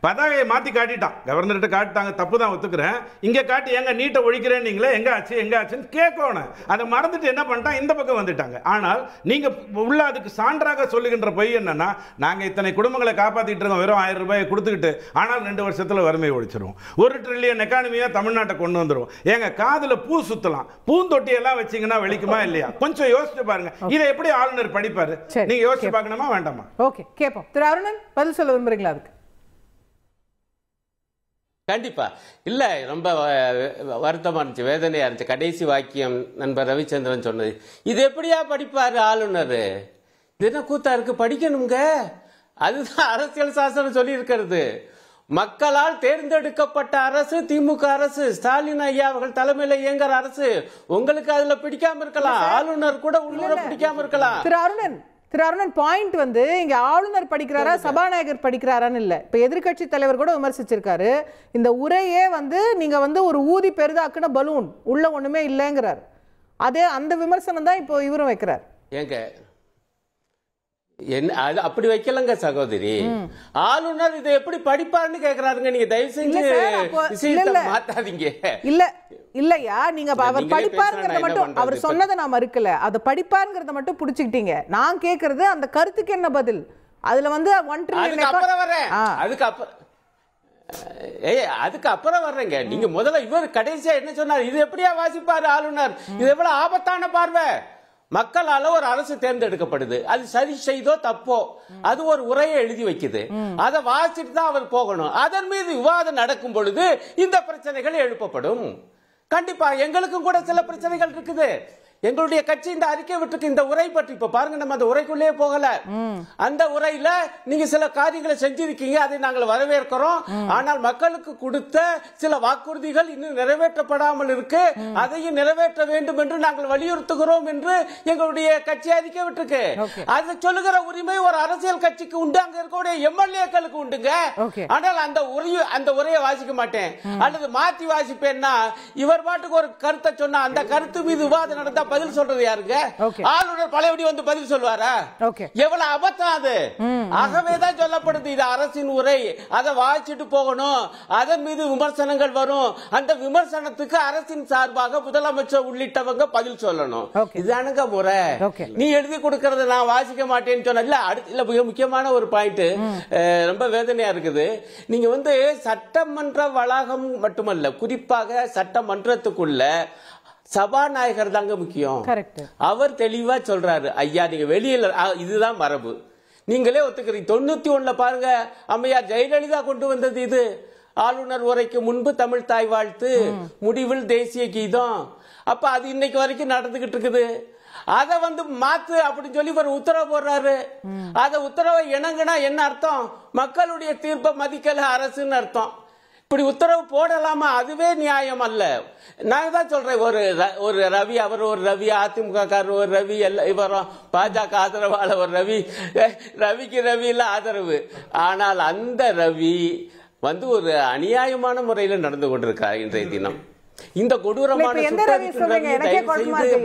பதாகையை மாத்தி காட்டிட்டான். கவர்னர்கிட்ட காட்டிட்டாங்க, தப்பு தான் ஒத்துக்கிறேன். இங்க காட்டி எங்க நீட்டை ஒழிக்கிறேன் நீங்களே, எங்க ஆச்சுன்னு கேட்கணும். அதை மறந்துட்டு என்ன பண்ணிட்டான், இந்த பக்கம் வந்துட்டாங்க. ஆனால் நீங்க உள்ள அதுக்கு சான்றாக சொல்லுகின்ற பொய் என்னன்னா, நாங்க இத்தனை குடும்பங்களை காப்பாத்திட்டு இருக்கோம் வெறும் 1000 ரூபாயை கொடுத்துக்கிட்டு, ஆனால் 2 வருஷத்துல வறுமையை ஒழிச்சிருவோம். 1 ட்ரில்லியன் எக்கானமியா தமிழ்நாட்டை கொண்டு வந்துருவோம். எங்க காதுல பூ சுத்தலாம், பூந்தொட்டி எல்லாம் வச்சீங்கன்னா வெளிக்குமா இல்லையா? கொஞ்சம் யோசிச்சு பாருங்க. இதை எப்படி ஆளுநர் படிப்பாரு? நீங்க யோசிச்சு பார்க்கணுமா வேண்டாமா? ஓகே, கேட்போம். திரு அருணன் பதில் சொல்ல விரும்புறீங்களா? அதுக்கு கண்டிப்பா இல்ல, ரொம்ப வருத்தமா இருந்துச்சு, வேதனையா இருந்துச்சு கடைசி வாக்கியம் நண்பர் ரவிச்சந்திரன் சொன்னது. இது எப்படியா படிப்பாரு ஆளுநர்? இது என்ன கூத்தா இருக்கு? படிக்கணுங்க. அதுதான் அரசியல் சாசனம் சொல்லி இருக்கிறது. மக்களால் தேர்ந்தெடுக்கப்பட்ட அரசு திமுக அரசு, ஸ்டாலின் ஐயா அவர்கள் தலைமையில இயங்குற அரசு. உங்களுக்கு அதுல பிடிக்காம இருக்கலாம், ஆளுநர் கூட உள்ளூர பிடிக்காம இருக்கலாம். திரு அருணன் பாயிண்ட் வந்து இங்க ஆளுநர் படிக்கிறாரா சபாநாயகர் படிக்கிறாரான்னு இல்ல. இப்ப எதிர்கட்சி தலைவர் கூட விமர்சிச்சிருக்காரு, இந்த உரையே வந்து நீங்க வந்து ஒரு ஊதி பெரிதாக்குன பலூன், உள்ள ஒண்ணுமே இல்லைங்கிறார். அதே அந்த விமர்சனம் தான் இப்போ இவரும் வைக்கிறார். ஏங்க என்ன அது அப்படி வைக்கலங்க சகோதரி. ஆளுநர் இதை எப்படி படிப்பாருன்னு கேக்குறாருங்க. நீங்க தயவு செஞ்சு மாத்தாதீங்க. இல்லையா, நீங்க அவர் படிப்பாருங்கிறத மட்டும், அவர் சொன்னதை நான் மறுக்கல, அதை படிப்பாருங்கிறத மட்டும் புடிச்சுக்கிட்டீங்க. நான் கேக்குறது அந்த கருத்துக்கு என்ன பதில்? அதுல வந்து 1 ட்ரில்லியன் அப்புறம் வரேன், அதுக்கு அப்புறம் வர்றேங்க. நீங்க முதல்ல இவர் கடைசியா என்ன சொன்னார், இது எப்படியா வாசிப்பாரு ஆளுநர்? இது எவ்வளவு ஆபத்தான பார்வை. மக்களால ஒரு அரசு தேர்ந்தெடுக்கப்படுது, அது சரி செய்தோ தப்போ அது ஒரு உரையை எழுதி வைக்குது, அதை வாசிட்டு தான் அவர் போகணும். அதன் மீது விவாதம் நடக்கும் பொழுது இந்த பிரச்சனைகள் எழுப்பப்படும். கண்டிப்பா எங்களுக்கும் கூட சில பிரச்சனைகள் இருக்குது. எங்களுடைய கட்சி இந்த அறிக்கை விட்டுருக்கு இந்த உரை பற்றி. இப்ப பாருங்க, நம்ம அந்த உரைக்குள்ளே போகல. அந்த உரையில நீங்க சில காரியங்களை செஞ்சிருக்கீங்க, அதை நாங்கள் வரவேற்கிறோம். ஆனால் மக்களுக்கு கொடுத்த சில வாக்குறுதிகள் இன்னும் நிறைவேற்றப்படாமல் இருக்கு, அதையும் நிறைவேற்ற வேண்டும் என்று நாங்கள் வலியுறுத்துகிறோம் என்று எங்களுடைய கட்சி அறிக்கை விட்டுருக்கு. அதை சொல்லுகிற உரிமை ஒரு அரசியல் கட்சிக்கு உண்டு, அங்க இருக்கக்கூடிய எம்எல்ஏக்களுக்கு உண்டுங்க. ஆனால் அந்த உரையை வாசிக்க மாட்டேன் அல்லது மாத்தி வாசிப்பேன்னா, இவர் பாட்டுக்கு ஒரு கருத்தை சொன்னா அந்த கருத்து மீது விவாதம் நடந்தா பதில் சொல்றது யாருங்க? ஆளுநர் பழையபடி வந்து பதில் சொல்வாரா? எவ்வளவு அபத்தம் அது. ஆகவேதான் சொல்லப்படுது இது அரசின் உரை, அதை வாசிட்டு போகணும், அதன் மீது விமர்சனங்கள் வரும், அந்த விமர்சனத்துக்கு அரசின் சார்பாக முதலமைச்சர் உள்ளிட்டவங்க பதில் சொல்லணும். இதுதானுங்க முறை. நீ எழுதி கொடுக்கறத நான் வாசிக்க மாட்டேன்னு சொன்ன. அடுத்த மிக முக்கியமான ஒரு பாயிண்ட், ரொம்ப வேதனையா இருக்குது. நீங்க வந்து சட்டமன்ற வளாகம் மட்டுமல்ல, குறிப்பாக சட்டமன்றத்துக்குள்ள சபாநாயகர் தாங்க முக்கியம். அவர் தெளிவா சொல்றாரு, ஐயா நீங்க வெளியில இதுதான் மரபு, நீங்களே ஒத்துக்கிறீங்க. 91 பாருங்க, அம்மையார் ஜெயலலிதா கொண்டு வந்தது இது. ஆளுநர் உரைக்கு முன்பு தமிழ் தாய் வாழ்த்து, முடிவில் தேசிய கீதம். அப்ப அது இன்னைக்கு வரைக்கும் நடந்துகிட்டு இருக்குது. அத வந்து மாத்து அப்படின்னு சொல்லி ஒரு உத்தரவு போடுறாரு. அத உத்தரவை இணங்குனா என்ன அர்த்தம்? மக்களுடைய தீர்ப்பை மதிக்கல அரசுன்னு அர்த்தம். இப்படி உத்தரவு போடலாமா? அதுவே நியாயம் அல்ல. நான் தான் சொல்றேன், ஒரு ரவி, அவர் ஒரு ரவி, அதிமுக காரர் ஒரு ரவி, இவரும் பாஜக ஆதரவாளர் ஒரு ரவி, ரவிக்கு ரவியில ஆதரவு. ஆனால் அந்த ரவி ஒரு அநியாயமான முறையில் நடந்து கொண்டிருக்கிறார் இன்றைய தினம். இந்த கொடூரமான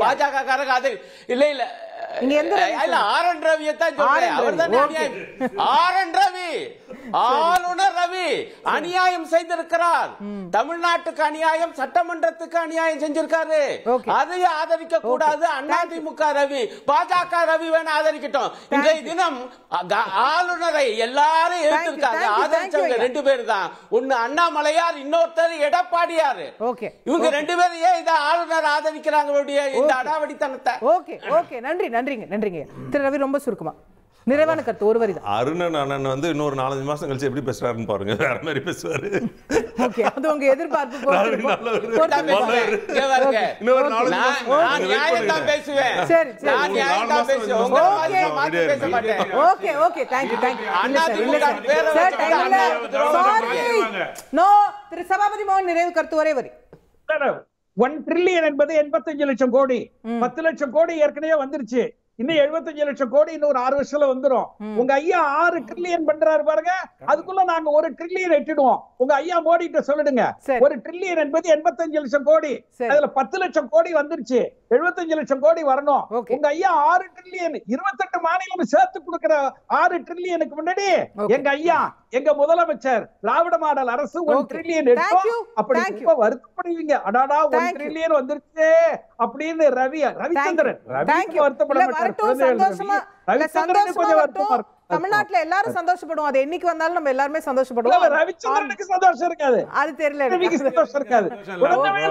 பாஜக காரங்க அது இல்ல ஆர்.என். ரவியத்தான் சொல்றேன். அவர் தான் ஆர்.என். ரவி, ஆளுநர் ரவி அநியாயம் செய்திருக்கிறார். தமிழ்நாட்டுக்கு அநியாயம், சட்டமன்றத்துக்கு அநியாயம் செஞ்சிருக்காரு. அதை ஆதரிக்க கூடாது. அதிமுக ரவி, பாஜக ரவி வேணா ஆதரிக்கட்டும். இன்றைய தினம் ஆளுநரை எல்லாரும் எழுதிருக்காங்க. ஆதரிச்சவங்க 2 பேர் தான். ஒன்னு அண்ணாமலையார், இன்னொருத்தர் எடப்பாடியார். இவங்க 2 பேரும் ஏன் இந்த ஆளுநர் ஆதரிக்கிறாங்க இந்த அடாவடித்தனத்தை? நன்றிங்க திரு ரவி. ரொம்ப சுருக்கமா நிறைவான கருத்து ஒரு வரி தான். அருணன் அண்ணன் இன்னொரு 4-5 மாசம் கழிச்சு எப்படி பேசுறாருன்னு பாருங்க. வேற மாதிரி பேசுவாரு. ஓகே, அது உங்க எதிர்பார்ப்பு. திரு சபாபதி மோகன், நிறைவு கருத்து ஒரே வரி. 1 ட்ரில்லியன் என்பது 85 லட்சம் கோடி. 10 லட்சம் கோடி ஏற்கனவே வந்துருச்சு. இன்னும் 75 லட்சம் கோடி இன்னொரு 6 வருஷத்துல வந்துரும். உங்க ஐயா 6 ட்ரில்லியன் பண்றாரு பாருங்க, அதுக்குள்ள நாங்க 1 ட்ரில்லியன் எட்டிடுவோம். உங்க ஐயா மோடி கிட்ட சொல்லிடுங்க, 1 ட்ரில்லியன் என்பது 85 லட்சம் கோடி. அதுல 10 லட்சம் கோடி வந்துருச்சு, 75 லட்சம் கோடி வரணும். உங்க ஐயா 6 ட்ரில்லியன் 28 மாநிலம் சேர்த்து கொடுக்கிற 6 ட்ரில்லியனுக்கு முன்னாடி எங்க ஐயா, எங்க முதலமைச்சர் திராவிட மாடல் அரசு 1 ட்ரில்லியன் எடுத்தோம். அப்படி ரொம்ப வருத்தப்படுவீங்க, அடாடா 1 ட்ரில்லியன் வந்துருச்சு அப்படின்னு ரவிச்சந்திரன் வருத்தப்பட. தமிழ்நாட்டுல எல்லாரும் சந்தோஷப்படுவோம். அது என்னைக்கு வந்தாலும் நம்ம எல்லாருமே சந்தோஷப்படுவோம். ரவிச்சந்திரனுக்கு சந்தோஷம் இருக்காது, அது தெரியல. ரவிக்கு சந்தோஷம் இருக்காது.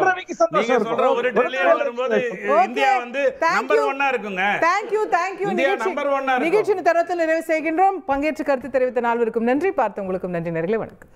ரவிக்கு சந்தோஷம் இருக்கும். 1 ட்ரில்லியன் வரும்போது இந்தியா நம்பர் 1 இருக்குங்க. தேங்க்யூ. நிகழ்ச்சியின் தரத்தில் நிறைவு செய்கின்றோம். பங்கேற்று கருத்து தெரிவித்த நால்வருக்கும் நன்றி. பார்த்தவங்களுக்கும் நன்றி. நேயர்களே வணக்கம்.